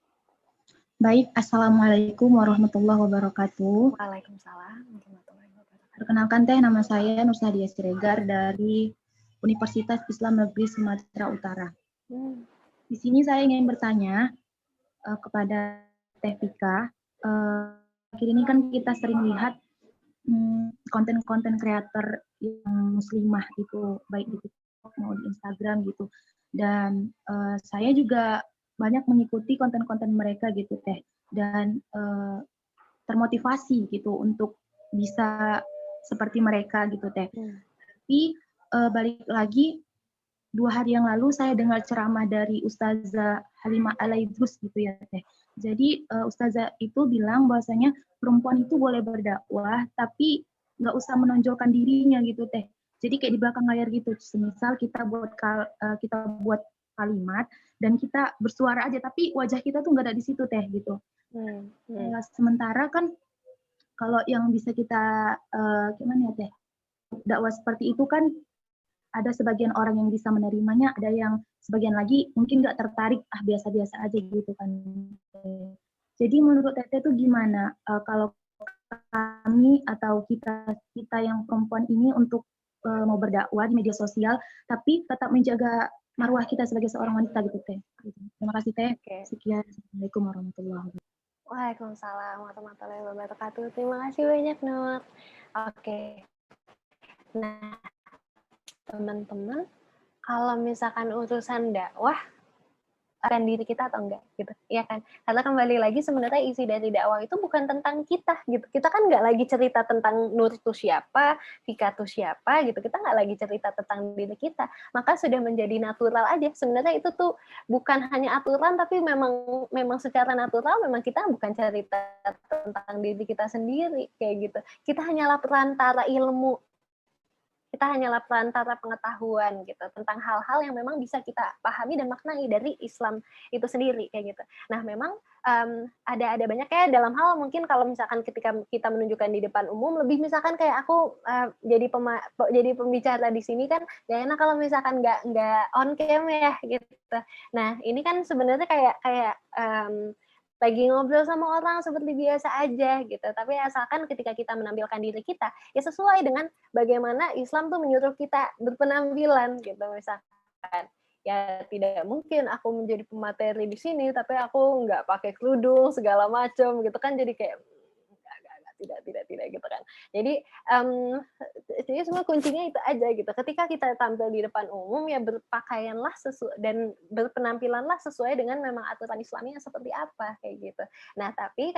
D: Baik, Assalamualaikum warahmatullahi wabarakatuh.
A: Waalaikumsalam warahmatullahi wabarakatuh.
D: Perkenalkan nama saya Nur Sahdia Siregar dari Universitas Islam Negeri Sumatera Utara. Di sini saya ingin bertanya kepada Teh Vika. Akhir ini kan kita sering lihat konten-konten kreator yang muslimah itu, baik di TikTok maupun di Instagram gitu. Dan saya juga banyak mengikuti konten-konten mereka gitu Teh. Dan termotivasi gitu untuk bisa seperti mereka gitu Teh. Tapi balik lagi 2 hari yang lalu saya dengar ceramah dari Ustazah Halimah Al-Aidrus gitu ya Teh. Jadi Ustazah itu bilang bahwasanya perempuan itu boleh berdakwah tapi nggak usah menonjolkan dirinya gitu Teh. Jadi kayak di belakang layar gitu. Semisal kita buat kalimat dan kita bersuara aja tapi wajah kita tuh nggak ada di situ Teh gitu. Sementara kan kalau yang bisa kita gimana ya Teh? Dakwah seperti itu kan ada sebagian orang yang bisa menerimanya, ada yang sebagian lagi mungkin nggak tertarik, biasa-biasa aja gitu kan. Jadi menurut Teteh itu gimana kalau kami atau kita yang perempuan ini untuk mau berdakwah di media sosial, tapi tetap menjaga marwah kita sebagai seorang wanita gitu Teh. Terima kasih Teh. Sekian. Assalamualaikum warahmatullahi wabarakatuh.
A: Waalaikumsalam warahmatullahi wabarakatuh. Terima kasih banyak Nur. Oke. Nah, teman-teman, kalau misalkan urusan dakwah akan diri kita atau enggak gitu, ya kan? Karena kembali lagi sebenarnya isi dari dakwah itu bukan tentang kita gitu. Kita kan nggak lagi cerita tentang Nur itu siapa, Vika itu siapa gitu. Kita nggak lagi cerita tentang diri kita. Maka sudah menjadi natural aja. Sebenarnya itu tuh bukan hanya aturan tapi memang secara natural memang kita bukan cerita tentang diri kita sendiri kayak gitu. Kita hanyalah perantara ilmu. Kita hanyalah perantara pengetahuan gitu tentang hal-hal yang memang bisa kita pahami dan maknai dari Islam itu sendiri kayak gitu. Nah, memang ada banyak kayak dalam hal mungkin kalau misalkan ketika kita menunjukkan di depan umum lebih misalkan kayak aku jadi pembicara di sini kan gak enak kalau misalkan nggak on cam ya gitu. Nah, ini kan sebenarnya kayak lagi ngobrol sama orang seperti biasa aja gitu. Tapi asalkan ketika kita menampilkan diri kita, ya sesuai dengan bagaimana Islam tuh menyuruh kita berpenampilan gitu misalkan. Ya tidak mungkin aku menjadi pemateri di sini, tapi aku nggak pakai kerudung segala macam gitu kan jadi kayak tidak gitu kan. Jadi semua kuncinya itu aja gitu. Ketika kita tampil di depan umum ya berpakaianlah dan berpenampilanlah sesuai dengan memang aturan Islamnya seperti apa kayak gitu. Nah tapi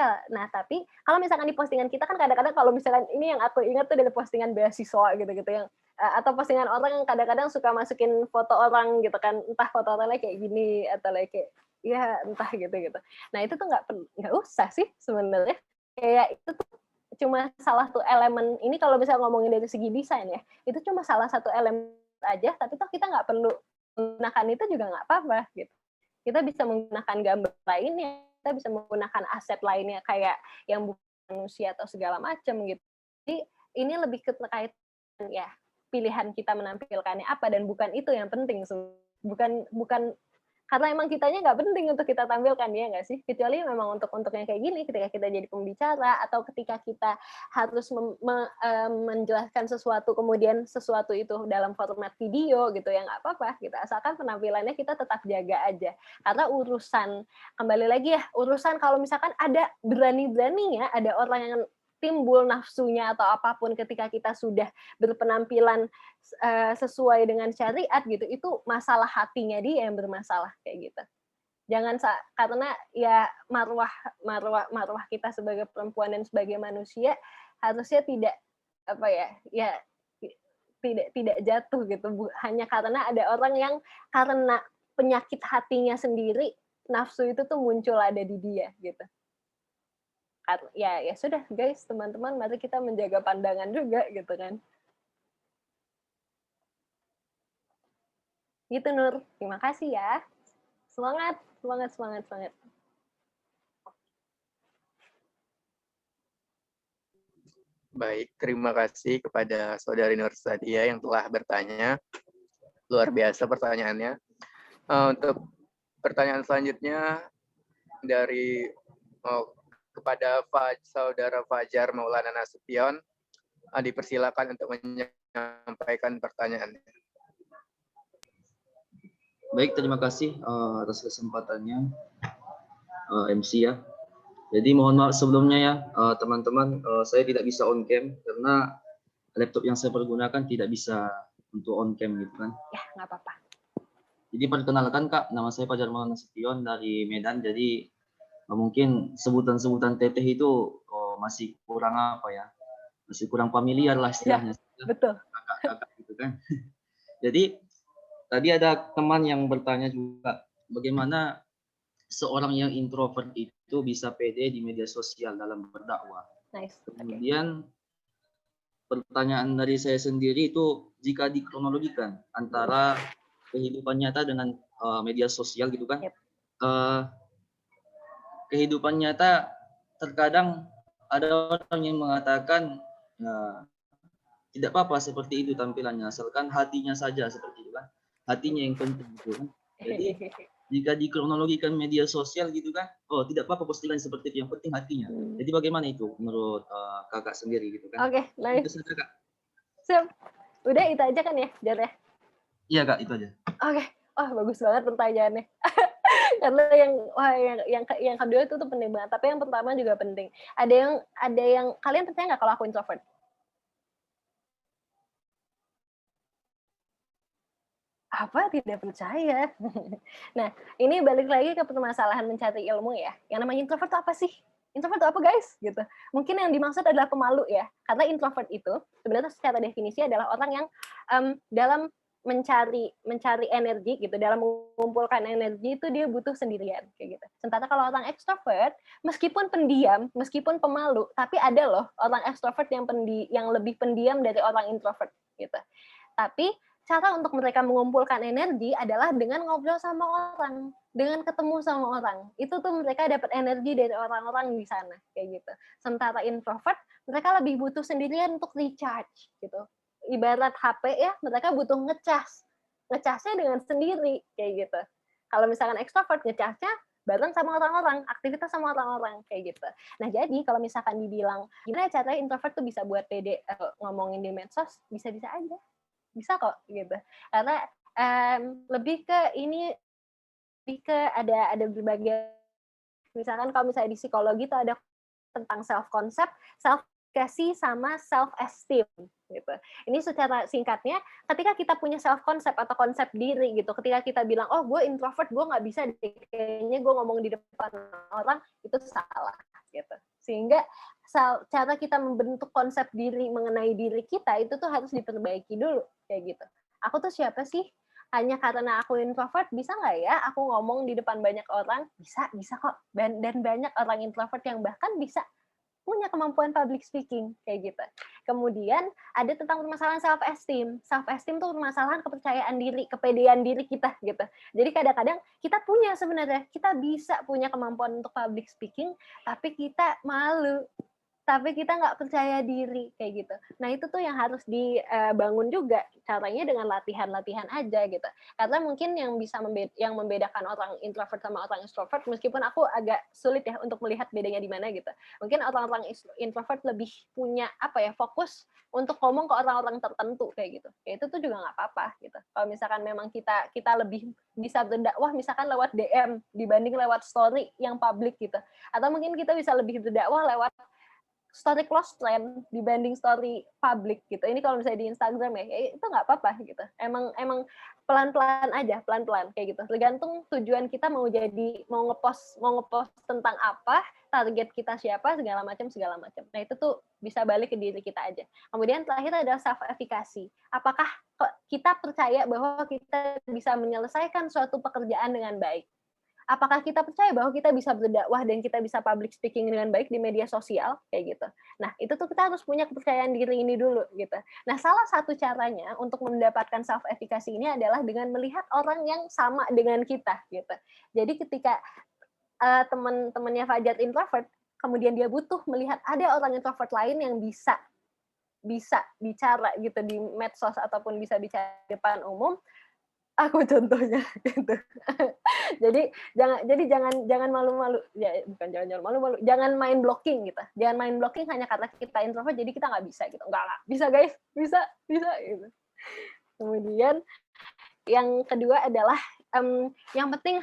A: kalau misalkan di postingan kita kan kadang-kadang kalau misalkan ini yang aku ingat tuh dari postingan beasiswa gitu yang atau postingan orang yang kadang-kadang suka masukin foto orang gitu kan, entah foto orangnya kayak gini atau kayak ya entah gitu. Nah itu tuh nggak usah sih sebenarnya. Kayak itu tuh cuma salah satu elemen ini kalau bisa ngomongin dari segi desain ya itu cuma salah satu elemen aja tapi toh kita nggak perlu menggunakan itu juga nggak apa-apa gitu. Kita bisa menggunakan gambar lainnya, kita bisa menggunakan aset lainnya kayak yang bukan manusia atau segala macam gitu. Jadi ini lebih terkait ya pilihan kita menampilkannya apa dan bukan itu yang penting, bukan karena emang kitanya nggak penting untuk kita tampilkan ya nggak sih, kecuali memang untuk yang kayak gini ketika kita jadi pembicara atau ketika kita harus menjelaskan sesuatu kemudian sesuatu itu dalam format video gitu ya nggak apa-apa gitu, asalkan penampilannya kita tetap jaga aja. Karena kembali lagi ya urusan kalau misalkan ada berani-beraninya ada orang yang timbul nafsunya atau apapun ketika kita sudah berpenampilan sesuai dengan syariat gitu, itu masalah hatinya dia yang bermasalah kayak gitu. Jangan karena ya marwah kita sebagai perempuan dan sebagai manusia harusnya tidak tidak jatuh gitu hanya karena ada orang yang karena penyakit hatinya sendiri nafsu itu tuh muncul ada di dia gitu. ya sudah guys, teman-teman, mari kita menjaga pandangan juga gitu kan. Gitu Nur, terima kasih ya. Semangat, semangat, semangat, semangat.
C: Baik, terima kasih kepada Saudari Nur Sadia yang telah bertanya. Luar biasa pertanyaannya. Untuk pertanyaan selanjutnya dari kepada Saudara Fajar Maulana Nasution, dipersilakan untuk menyampaikan pertanyaannya.
E: Baik, terima kasih atas kesempatannya MC ya. Jadi mohon maaf sebelumnya ya teman-teman, saya tidak bisa on cam karena laptop yang saya pergunakan tidak bisa untuk on cam gitu kan.
A: Ya, nggak apa-apa.
E: Jadi perkenalkan Kak, nama saya Fajar Maulana Nasution dari Medan. Jadi mungkin sebutan-sebutan teteh itu masih kurang apa ya, masih kurang familiar lah istilahnya.
A: Ya, betul.
E: Kakak-kakak gitu kan. Jadi tadi ada teman yang bertanya juga, bagaimana seorang yang introvert itu bisa pede di media sosial dalam berdakwah.
A: Nice.
E: Kemudian pertanyaan dari saya sendiri itu, jika dikronologikan antara kehidupan nyata dengan media sosial gitu kan, kehidupan nyata terkadang ada orang yang mengatakan tidak apa-apa seperti itu tampilannya, asalkan hatinya saja seperti itu kan. Hatinya yang penting gitu kan. Jadi jika dikronologikan media sosial gitu kan, tidak apa-apa postingan seperti itu, yang penting hatinya. Jadi bagaimana itu menurut kakak sendiri gitu kan?
A: Oke, nice.
E: Itu saja, Kak.
A: Siap. Udah itu aja kan ya, Jar ya?
E: Iya Kak, itu aja.
A: Oke. Oh, bagus banget pertanyaannya. Karena yang kedua itu tuh penting banget, tapi yang pertama juga penting. Ada yang kalian percaya nggak kalau aku introvert? Apa tidak percaya? Nah, ini balik lagi ke permasalahan mencari ilmu ya. Yang namanya introvert itu apa sih? Introvert itu apa guys? Gitu. Mungkin yang dimaksud adalah pemalu ya. Karena introvert itu sebenarnya secara definisi adalah orang yang dalam mencari energi gitu, dalam mengumpulkan energi itu dia butuh sendirian kayak gitu. Sementara kalau orang ekstrovert, meskipun pendiam, meskipun pemalu, tapi ada loh orang ekstrovert yang lebih pendiam dari orang introvert gitu. Tapi cara untuk mereka mengumpulkan energi adalah dengan ngobrol sama orang, dengan ketemu sama orang. Itu tuh mereka dapat energi dari orang-orang di sana, kayak gitu. Sementara introvert, mereka lebih butuh sendirian untuk recharge, gitu. Ibarat HP ya, mereka butuh ngecas. Ngecasnya dengan sendiri, kayak gitu. Kalau misalkan extrovert, ngecasnya bareng sama orang-orang, aktivitas sama orang-orang, kayak gitu. Nah, jadi kalau misalkan dibilang, gimana caranya introvert tuh bisa buat pede ngomongin di medsos, bisa-bisa aja. Bisa kok gitu, karena lebih ke ada berbagai, misalkan kalau misalnya di psikologi itu ada tentang self concept, self efficacy sama self esteem gitu. Ini secara singkatnya, ketika kita punya self concept atau konsep diri gitu, ketika kita bilang gue introvert, gue nggak bisa kayaknya gue ngomong di depan orang, itu salah gitu. Sehingga cara kita membentuk konsep diri mengenai diri kita itu tuh harus diperbaiki dulu kayak gitu. Aku tuh siapa sih? Hanya karena aku introvert bisa nggak ya aku ngomong di depan banyak orang? Bisa kok. Dan banyak orang introvert yang bahkan bisa punya kemampuan public speaking kayak gitu. Kemudian ada tentang permasalahan self esteem. Self esteem tuh permasalahan kepercayaan diri, kepedean diri kita gitu. Jadi kadang-kadang kita punya sebenarnya, kita bisa punya kemampuan untuk public speaking, tapi kita malu. Tapi kita nggak percaya diri kayak gitu. Nah itu tuh yang harus dibangun juga, caranya dengan latihan-latihan aja gitu. Karena mungkin yang bisa membedakan orang introvert sama orang extrovert, meskipun aku agak sulit ya untuk melihat bedanya di mana gitu. Mungkin orang-orang introvert lebih punya fokus untuk ngomong ke orang-orang tertentu kayak gitu. Ya itu tuh juga nggak apa-apa gitu. Kalau misalkan memang kita lebih bisa berdakwah misalkan lewat DM dibanding lewat story yang publik gitu. Atau mungkin kita bisa lebih berdakwah lewat story close friend dibanding story publik gitu. Ini kalau misalnya di Instagram ya itu nggak apa-apa gitu. Emang pelan-pelan aja, pelan-pelan kayak gitu. Tergantung tujuan kita mau ngepost tentang apa, target kita siapa, segala macam. Nah itu tuh bisa balik ke diri kita aja. Kemudian terakhir adalah self efficacy. Apakah kita percaya bahwa kita bisa menyelesaikan suatu pekerjaan dengan baik? apakah kita percaya bahwa kita bisa berdakwah dan kita bisa public speaking dengan baik di media sosial kayak gitu. Nah, itu tuh kita harus punya kepercayaan diri ini dulu gitu. Nah, salah satu caranya untuk mendapatkan self efficacy ini adalah dengan melihat orang yang sama dengan kita gitu. Jadi ketika teman-temannya Fajar introvert, kemudian dia butuh melihat ada orang introvert lain yang bisa bicara gitu di medsos ataupun bisa bicara di depan umum, aku contohnya gitu. Jadi jangan malu-malu, ya bukan jangan malu-malu, jangan main blocking gitu. Jangan main blocking hanya karena kita introvert jadi kita nggak bisa gitu. Enggak, bisa guys, bisa gitu. Kemudian yang kedua adalah yang penting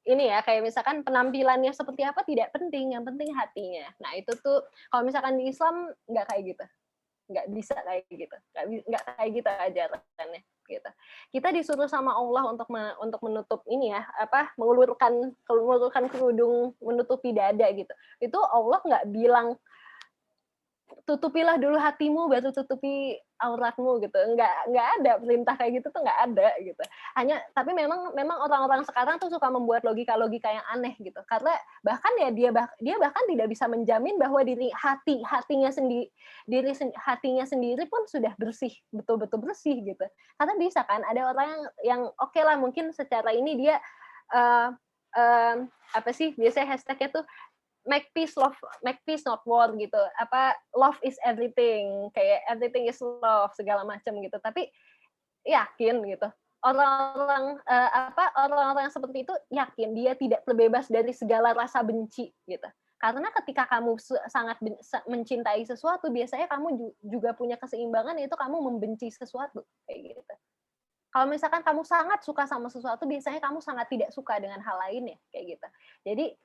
A: ini ya, kayak misalkan penampilannya seperti apa tidak penting, yang penting hatinya. Nah, itu tuh kalau misalkan di Islam nggak kayak gitu. Nggak bisa kayak gitu. Nggak kayak gitu ajarannya gitu. Kita disuruh sama Allah untuk menutup ini ya, mengulurkan kerudung, menutupi dada gitu. Itu Allah nggak bilang tutupilah dulu hatimu baru tutupi auratmu gitu. Nggak ada perintah kayak gitu tuh, nggak ada gitu. Tapi memang orang-orang sekarang tuh suka membuat logika-logika yang aneh gitu. Karena bahkan ya dia bahkan tidak bisa menjamin bahwa hatinya sendiri pun sudah bersih, betul-betul bersih gitu. Karena bisa kan ada orang yang oke lah mungkin secara ini dia biasanya hashtagnya tuh make peace not war gitu, love is everything, kayak everything is love segala macam gitu. Tapi yakin gitu orang-orang seperti itu yakin dia tidak terbebas dari segala rasa benci gitu. Karena ketika kamu sangat mencintai sesuatu, biasanya kamu juga punya keseimbangan, yaitu kamu membenci sesuatu kayak gitu. Kalau misalkan kamu sangat suka sama sesuatu, biasanya kamu sangat tidak suka dengan hal lain ya kayak gitu. Jadi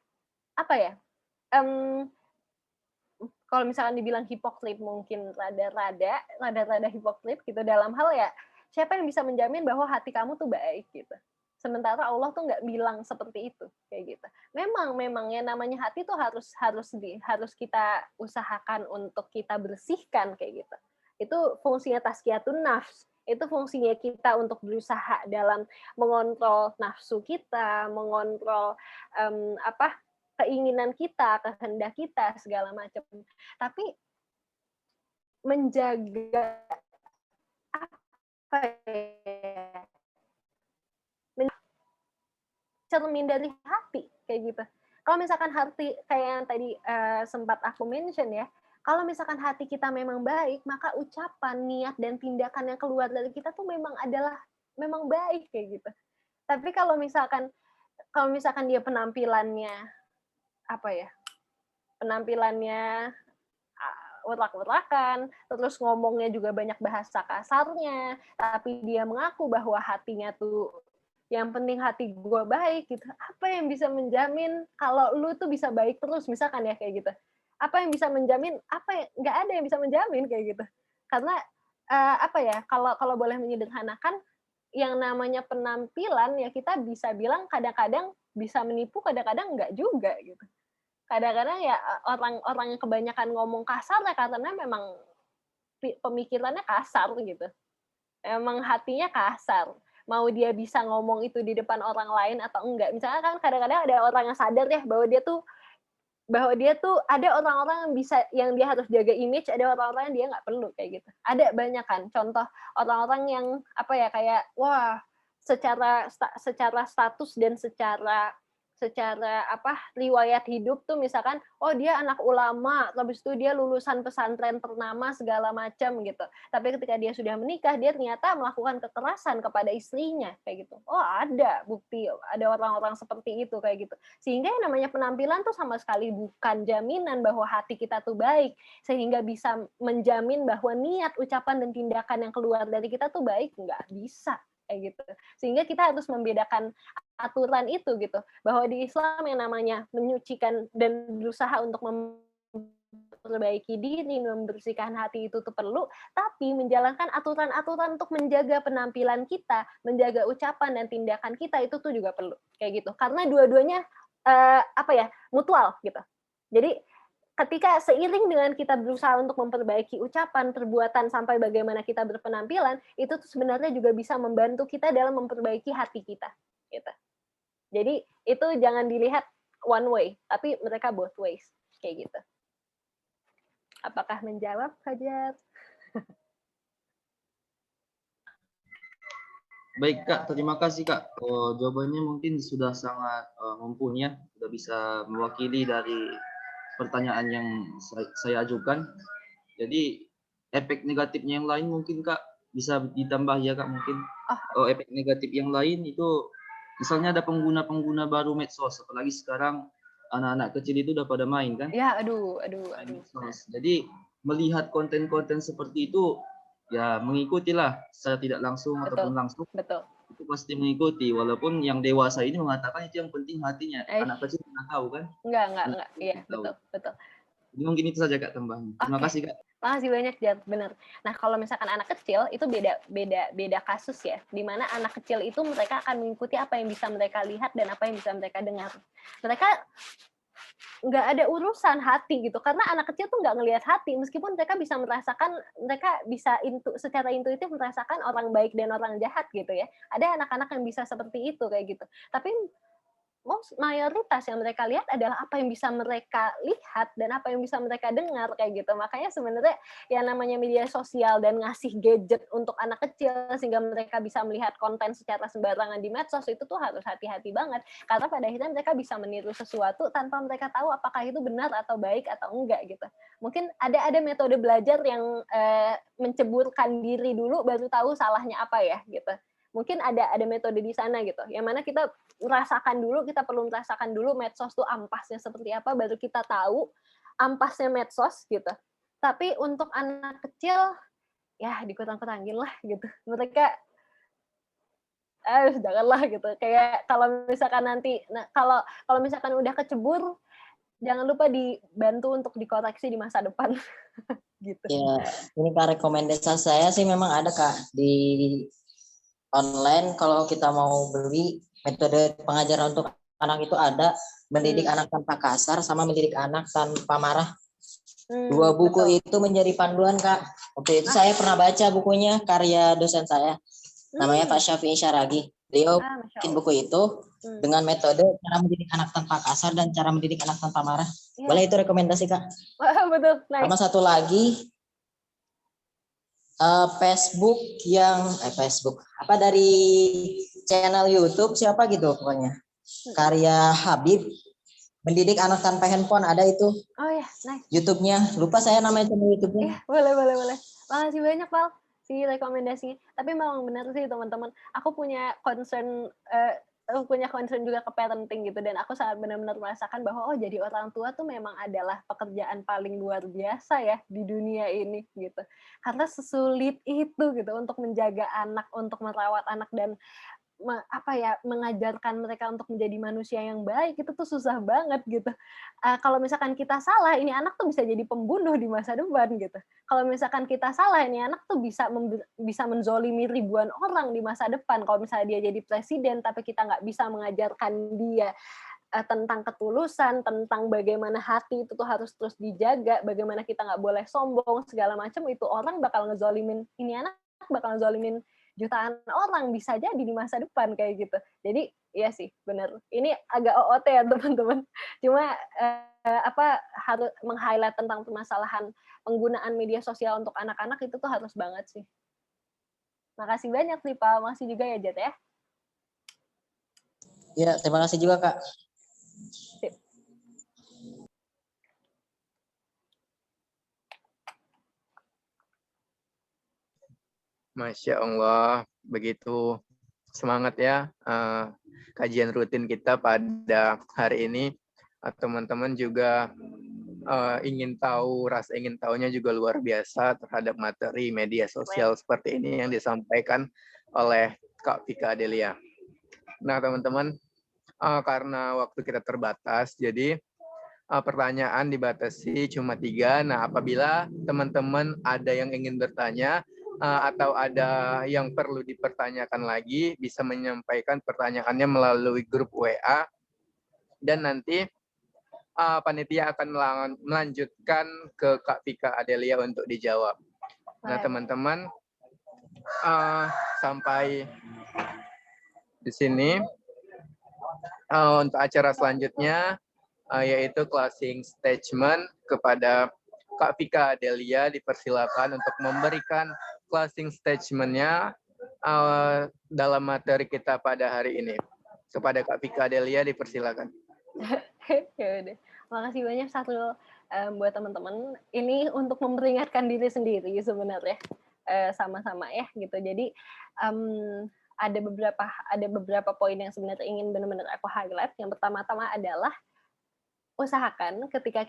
A: kalau misalkan dibilang hipokrit, mungkin rada hipokrit gitu dalam hal ya, siapa yang bisa menjamin bahwa hati kamu tuh baik gitu. Sementara Allah tuh nggak bilang seperti itu kayak gitu. Memang yang namanya hati tuh harus kita usahakan untuk kita bersihkan kayak gitu. Itu fungsinya tazkiyatun nafs. Itu fungsinya kita untuk berusaha dalam mengontrol nafsu kita, mengontrol keinginan kita, kehendak kita, segala macam. Tapi menjaga cermin dari hati kayak gitu. Kalau misalkan hati kayak yang tadi sempat aku mention ya, kalau misalkan hati kita memang baik, maka ucapan, niat dan tindakan yang keluar dari kita tuh memang baik kayak gitu. Tapi kalau misalkan dia penampilannya urak-urakan, terus ngomongnya juga banyak bahasa kasarnya, tapi dia mengaku bahwa hatinya tuh yang penting hati gue baik gitu. Apa yang bisa menjamin kalau lu tuh bisa baik terus, misalkan ya kayak gitu. Apa yang bisa menjamin? Nggak ada yang bisa menjamin kayak gitu. Karena kalau boleh menyederhanakan, yang namanya penampilan ya kita bisa bilang kadang-kadang bisa menipu, kadang-kadang enggak juga gitu. Kadang-kadang ya orang yang kebanyakan ngomong kasar ya karena memang pemikirannya kasar gitu. Emang hatinya kasar. Mau dia bisa ngomong itu di depan orang lain atau enggak. Misalnya kan kadang-kadang ada orang yang sadar ya bahwa dia tuh ada orang-orang yang dia harus jaga image, ada orang-orang yang dia nggak perlu kayak gitu. Ada banyak kan contoh orang-orang yang kayak wah secara status dan secara riwayat hidup tuh misalkan dia anak ulama, habis itu dia lulusan pesantren ternama segala macam gitu. Tapi ketika dia sudah menikah, dia ternyata melakukan kekerasan kepada istrinya kayak gitu. Ada bukti, ada orang-orang seperti itu kayak gitu. Sehingga yang namanya penampilan tuh sama sekali bukan jaminan bahwa hati kita tuh baik, sehingga bisa menjamin bahwa niat, ucapan dan tindakan yang keluar dari kita tuh baik, nggak bisa kayak gitu. Sehingga kita harus membedakan aturan itu gitu, bahwa di Islam yang namanya menyucikan dan berusaha untuk memperbaiki diri, membersihkan hati itu tuh perlu, tapi menjalankan aturan-aturan untuk menjaga penampilan kita, menjaga ucapan dan tindakan kita itu tuh juga perlu kayak gitu. Karena dua-duanya mutual gitu. Jadi ketika seiring dengan kita berusaha untuk memperbaiki ucapan, perbuatan, sampai bagaimana kita berpenampilan, itu tuh sebenarnya juga bisa membantu kita dalam memperbaiki hati kita gitu. Jadi itu jangan dilihat one way, tapi mereka both ways kayak gitu. Apakah menjawab, Fajar?
E: Baik Kak, terima kasih Kak. Jawabannya mungkin sudah sangat mumpuni ya, sudah bisa mewakili dari pertanyaan yang saya ajukan. Jadi efek negatifnya yang lain mungkin Kak bisa ditambah ya Kak mungkin. Efek negatif yang lain itu misalnya ada pengguna-pengguna baru medsos, apalagi sekarang anak-anak kecil itu udah pada main kan?
A: Ya, aduh.
E: Medsos. Jadi melihat konten-konten seperti itu ya mengikutilah secara tidak langsung ataupun langsung.
A: Betul.
E: Itu pasti mengikuti, walaupun yang dewasa ini mengatakan itu yang penting hatinya. Anak kecil nggak tahu kan?
A: Enggak. Iya, betul.
E: Jadi mungkin itu saja Kak tambahan. Terima kasih Kak.
A: Makasih banyak, Jar. Benar. Nah, kalau misalkan anak kecil itu beda kasus ya. Di mana anak kecil itu mereka akan mengikuti apa yang bisa mereka lihat dan apa yang bisa mereka dengar. Mereka nggak ada urusan hati gitu, karena anak kecil tuh nggak ngelihat hati, meskipun mereka bisa secara intuitif merasakan orang baik dan orang jahat gitu ya. Ada anak-anak yang bisa seperti itu kayak gitu, tapi mayoritas yang mereka lihat adalah apa yang bisa mereka lihat dan apa yang bisa mereka dengar kayak gitu. Makanya sebenarnya yang namanya media sosial dan ngasih gadget untuk anak kecil sehingga mereka bisa melihat konten secara sembarangan di medsos itu tuh harus hati-hati banget, karena pada akhirnya mereka bisa meniru sesuatu tanpa mereka tahu apakah itu benar atau baik atau enggak gitu. Mungkin ada metode belajar yang menceburkan diri dulu baru tahu salahnya apa ya gitu. Mungkin ada metode di sana gitu, yang mana kita perlu merasakan dulu medsos tuh ampasnya seperti apa, baru kita tahu ampasnya medsos gitu. Tapi untuk anak kecil, ya dikurang-kurangin lah gitu. Mereka, janganlah gitu. Kayak kalau misalkan nanti, kalau misalkan udah kecebur, jangan lupa dibantu untuk dikoreksi di masa depan. Gitu.
B: Ya, ini Kak rekomendasi saya sih memang ada Kak di online. Kalau kita mau beli metode pengajaran untuk anak itu ada mendidik anak tanpa kasar sama mendidik anak tanpa marah. Dua buku itu menjadi panduan Kak. Waktu itu saya pernah baca bukunya, karya dosen saya. Namanya Pak Syafi'i Syaragi. Beliau bikin buku itu dengan metode cara mendidik anak tanpa kasar dan cara mendidik anak tanpa marah. Boleh itu rekomendasi Kak.
A: Betul. Nice.
B: Sama satu lagi Facebook dari channel YouTube siapa gitu pokoknya. Karya Habib mendidik anak tanpa handphone, ada itu.
A: Oh ya, nice.
B: YouTube-nya, lupa saya namanya channel YouTube-nya.
A: Boleh. Makasih banyak, Pal, si rekomendasinya. Tapi memang benar sih teman-teman. Aku punya concern juga ke parenting gitu, dan aku sangat benar-benar merasakan bahwa jadi orang tua tuh memang adalah pekerjaan paling luar biasa ya di dunia ini gitu. Karena sesulit itu gitu untuk menjaga anak, untuk merawat anak, dan mengajarkan mereka untuk menjadi manusia yang baik itu tuh susah banget gitu. Kalau misalkan kita salah, ini anak tuh bisa jadi pembunuh di masa depan gitu. Kalau misalkan kita salah, ini anak tuh bisa menzolimi ribuan orang di masa depan. Kalau misalnya dia jadi presiden, tapi kita nggak bisa mengajarkan dia tentang ketulusan, tentang bagaimana hati itu tuh harus terus dijaga, bagaimana kita nggak boleh sombong, segala macam, itu orang bakal ngezolimin, ini anak bakal ngezolimin jutaan orang bisa jadi di masa depan kayak gitu. Jadi iya sih, benar. Ini agak OOT ya teman-teman. Cuma harus meng-highlight tentang permasalahan penggunaan media sosial untuk anak-anak itu tuh harus banget sih. Makasih banyak nih Pak, makasih juga ya Jat ya.
B: Ya, terima kasih juga Kak.
A: Sip.
C: Masya Allah, begitu semangat ya kajian rutin kita pada hari ini. Teman-teman juga rasa ingin tahunya juga luar biasa terhadap materi media sosial seperti ini yang disampaikan oleh Kak Vika Adelia. Nah teman-teman, karena waktu kita terbatas, jadi pertanyaan dibatasi cuma 3. Nah apabila teman-teman ada yang ingin bertanya, atau ada yang perlu dipertanyakan lagi, bisa menyampaikan pertanyaannya melalui grup WA, dan nanti panitia akan melanjutkan ke Kak Vika Adelia untuk dijawab. Nah teman-teman, sampai di sini untuk acara selanjutnya yaitu closing statement. Kepada Kak Vika Adelia dipersilakan untuk memberikan closing statement-nya dalam materi kita pada hari ini. Kepada Kak Vika Adelia dipersilakan.
A: Ya udah. Makasih banyak Sahrul buat teman-teman. Ini untuk memperingatkan diri sendiri sebenarnya. Sama-sama ya gitu. Jadi ada beberapa poin yang sebenarnya ingin benar-benar aku highlight. Yang pertama-tama adalah usahakan ketika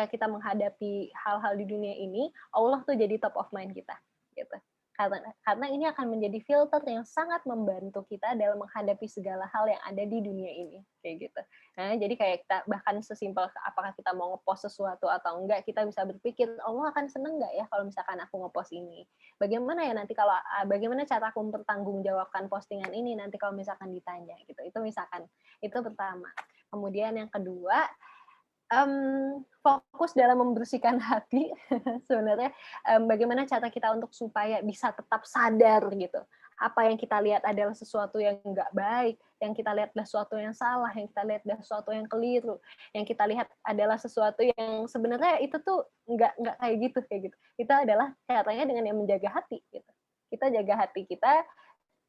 A: kita menghadapi hal-hal di dunia ini, Allah tuh jadi top of mind kita gitu. Karena ini akan menjadi filter yang sangat membantu kita dalam menghadapi segala hal yang ada di dunia ini kayak gitu. Nah, jadi kayak kita bahkan sesimpel apakah kita mau ngepost sesuatu atau enggak, kita bisa berpikir Allah akan seneng nggak ya kalau misalkan aku ngepost ini. Bagaimana ya nanti kalau bagaimana cara aku mempertanggungjawabkan postingan ini nanti kalau misalkan ditanya gitu. Itu misalkan itu pertama. Kemudian yang kedua, fokus dalam membersihkan hati sebenarnya bagaimana cara kita untuk supaya bisa tetap sadar gitu. Apa yang kita lihat adalah sesuatu yang enggak baik, yang kita lihat adalah sesuatu yang salah, yang kita lihat adalah sesuatu yang keliru, yang kita lihat adalah sesuatu yang sebenarnya itu tuh enggak kayak gitu. Kita adalah caranya dengan yang menjaga hati gitu. Kita jaga hati kita,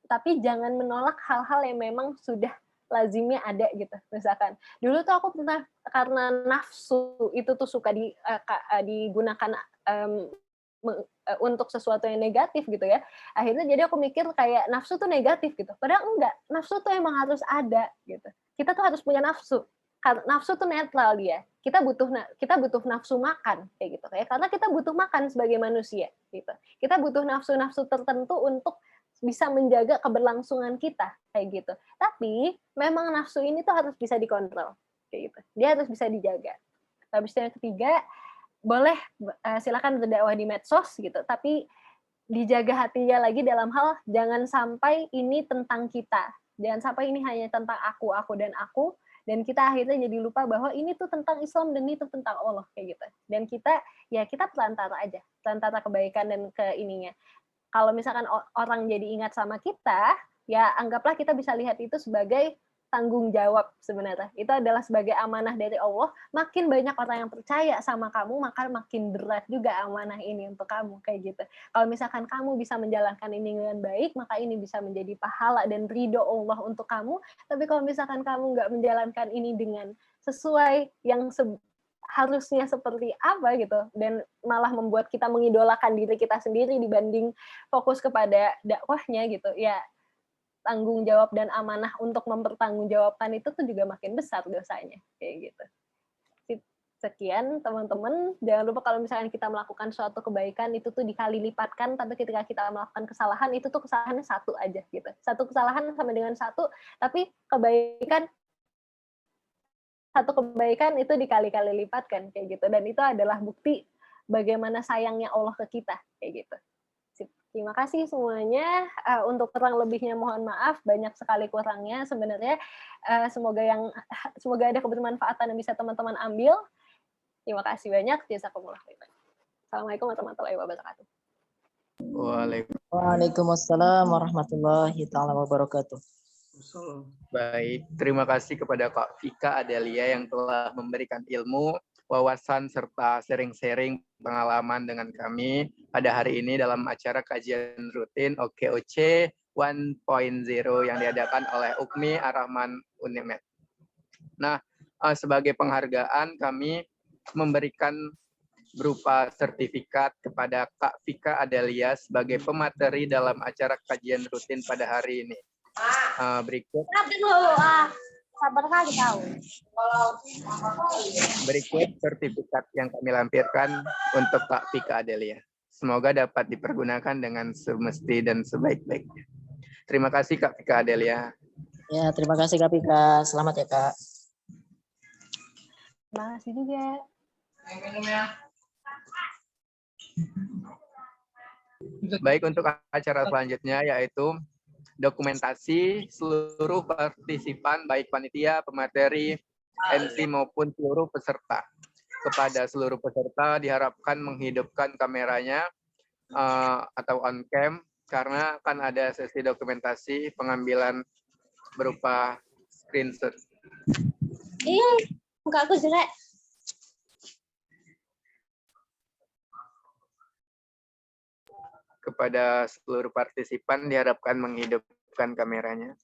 A: tapi jangan menolak hal-hal yang memang sudah lazimnya ada gitu. Misalkan dulu tuh aku pernah karena nafsu itu tuh suka digunakan untuk sesuatu yang negatif gitu ya. Akhirnya jadi aku mikir kayak nafsu tuh negatif gitu. Padahal enggak, nafsu tuh emang harus ada gitu. Kita tuh harus punya nafsu. Nafsu tuh netral dia. Kita butuh nafsu makan kayak gitu ya. Karena kita butuh makan sebagai manusia gitu. Kita butuh nafsu-nafsu tertentu untuk bisa menjaga keberlangsungan kita kayak gitu. Tapi memang nafsu ini tuh harus bisa dikontrol kayak gitu. Dia harus bisa dijaga. Habis itu yang ketiga, boleh silakan berdakwah di medsos gitu, tapi dijaga hatinya lagi dalam hal jangan sampai ini tentang kita. Jangan sampai ini hanya tentang aku dan kita akhirnya jadi lupa bahwa ini tuh tentang Islam dan itu tentang Allah kayak gitu. Dan kita perantara aja, perantara kebaikan dan ke ininya. Kalau misalkan orang jadi ingat sama kita, ya anggaplah kita bisa lihat itu sebagai tanggung jawab sebenarnya. Itu adalah sebagai amanah dari Allah. Makin banyak orang yang percaya sama kamu, maka makin berat juga amanah ini untuk kamu kayak gitu. Kalau misalkan kamu bisa menjalankan ini dengan baik, maka ini bisa menjadi pahala dan ridho Allah untuk kamu. Tapi kalau misalkan kamu nggak menjalankan ini dengan sesuai yang harusnya seperti apa gitu, dan malah membuat kita mengidolakan diri kita sendiri dibanding fokus kepada dakwahnya gitu ya, tanggung jawab dan amanah untuk mempertanggungjawabkan itu tuh juga makin besar dosanya kayak gitu. Sekian teman-teman, jangan lupa kalau misalkan kita melakukan suatu kebaikan itu tuh dikali lipatkan, tapi ketika kita melakukan kesalahan itu tuh kesalahannya satu aja gitu, satu kesalahan sama dengan satu, tapi satu kebaikan itu dikali-kali lipatkan kayak gitu, dan itu adalah bukti bagaimana sayangnya Allah ke kita kayak gitu. Terima kasih semuanya. Untuk kurang lebihnya mohon maaf, banyak sekali kurangnya sebenarnya. Semoga ada kebermanfaatan yang bisa teman-teman ambil. Terima kasih banyak. Jazakumullah khairan. Assalamualaikum warahmatullahi wabarakatuh.
B: Waalaikumsalam warahmatullahi wabarakatuh.
C: Baik, terima kasih kepada Kak Vika Adelia yang telah memberikan ilmu, wawasan, serta sharing-sharing pengalaman dengan kami pada hari ini dalam acara kajian rutin OKOC 1.0 yang diadakan oleh Ukmi Ar-Rahman Unimed. Nah, sebagai penghargaan kami memberikan berupa sertifikat kepada Kak Vika Adelia sebagai pemateri dalam acara kajian rutin pada hari ini. Berikut sertifikat yang kami lampirkan untuk Kak Vika Adelia. Semoga dapat dipergunakan dengan semesti dan sebaik-baiknya. Terima kasih Kak Vika Adelia.
B: Ya, terima kasih Kak Vika. Selamat ya Kak.
A: Terima kasih juga.
C: Baik, untuk acara selanjutnya yaitu dokumentasi seluruh partisipan, baik panitia, pemateri, MC maupun seluruh peserta. Kepada seluruh peserta diharapkan menghidupkan kameranya atau on cam, karena akan ada sesi dokumentasi pengambilan berupa screenshot.
A: Iya, muka aku jelek.
C: Kepada seluruh partisipan diharapkan menghidupkan kameranya.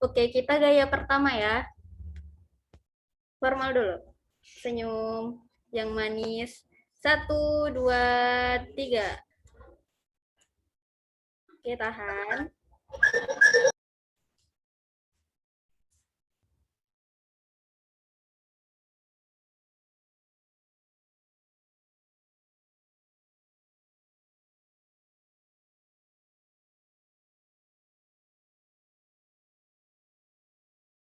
F: Oke, kita gaya pertama ya. Formal dulu. Senyum yang manis. 1, 2, 3. Oke, tahan.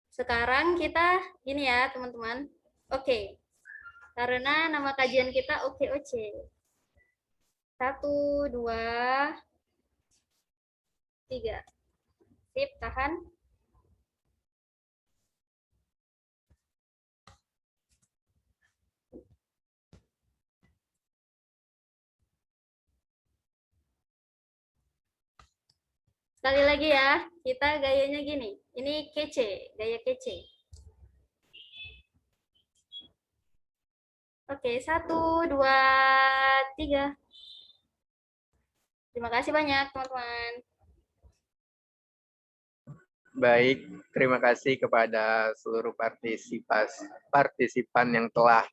F: Sekarang kita gini ya, teman-teman. Oke. Karena nama kajian kita OKOC. 1, 2, 3. Sip, tahan. Sekali lagi ya, kita gayanya gini. Ini kece, gaya kece. Oke, 1, 2, 3. Terima kasih banyak, teman-teman.
C: Baik, terima kasih kepada seluruh partisipan yang telah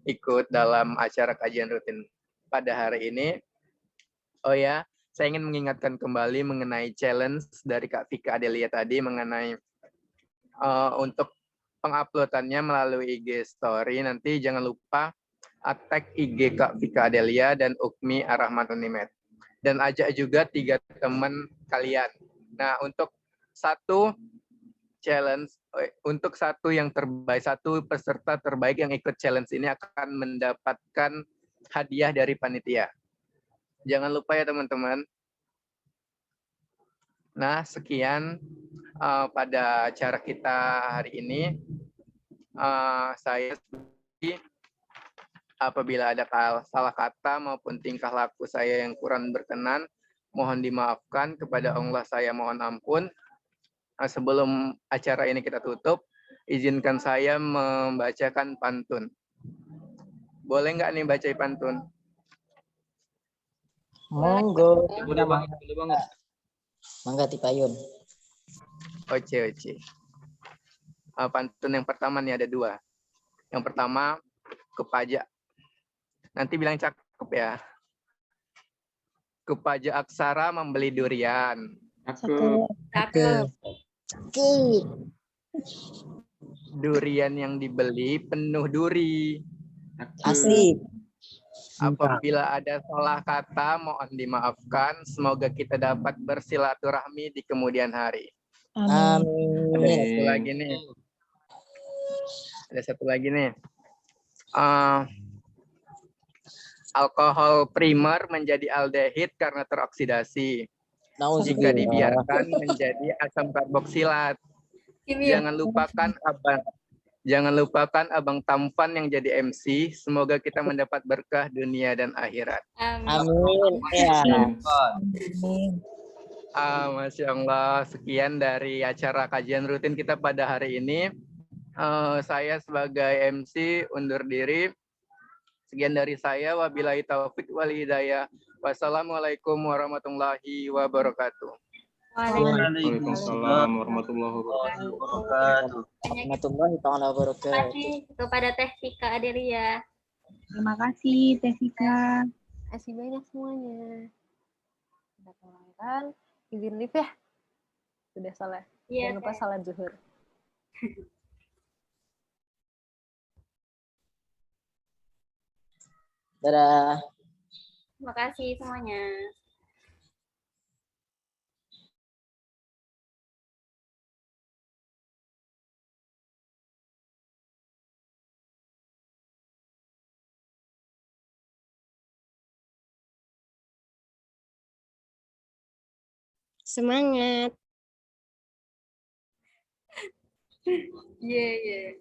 C: ikut dalam acara kajian rutin pada hari ini. Oh ya, saya ingin mengingatkan kembali mengenai challenge dari Kak Vika Adelia tadi mengenai untuk penguploadannya melalui IG Story. Nanti jangan lupa tag IG Kak Vika Adelia dan Ukmi Arahmatunimet. Dan ajak juga 3 teman kalian. Nah, untuk satu challenge, untuk satu yang terbaik, satu peserta terbaik yang ikut challenge ini akan mendapatkan hadiah dari panitia. Jangan lupa ya teman-teman. Nah, sekian pada acara kita hari ini. Saya apabila ada salah kata maupun tingkah laku saya yang kurang berkenan, mohon dimaafkan. Kepada Allah saya mohon ampun. Sebelum acara ini kita tutup, izinkan saya membacakan pantun. Boleh nggak nih baca pantun?
B: Monggo.
E: Boleh banget, boleh banget.
B: Mangga Tipayun.
C: Oce. Pantun yang pertama nih ada 2. Yang pertama, kepaja. Nanti bilang cakep ya. Kepaja aksara membeli durian.
F: Cakep.
C: Durian yang dibeli penuh duri.
B: Asik.
C: Apabila ada salah kata, mohon dimaafkan. Semoga kita dapat bersilaturahmi di kemudian hari.
B: Amin.
C: Ada satu lagi nih. Alkohol primer menjadi aldehid karena teroksidasi. Jika dibiarkan menjadi asam karboksilat. Jangan lupakan abang tampan yang jadi MC. Semoga kita mendapat berkah dunia dan akhirat.
B: Amin. Ya.
C: Masya Allah, sekian dari acara kajian rutin kita pada hari ini. Saya sebagai MC undur diri. Sekian dari saya. Wabillahi taufik wal hidayah. Wassalamualaikum warahmatullahi wabarakatuh.
F: Waalaikumsalam
E: warahmatullahi wabarakatuh.
B: Warahmatullahi wabarakatuh.
F: Terima kasih kepada Teh Vika Adelia.
D: Terima kasih, Teh Vika.
A: Terima kasih banyak semuanya. Kita pulangkan. Izin live ya. Sudah salah.
F: Iya,
A: Jangan lupa salat zuhur.
B: Dadah.
F: Terima kasih semuanya.
A: Semangat.
F: Yeah.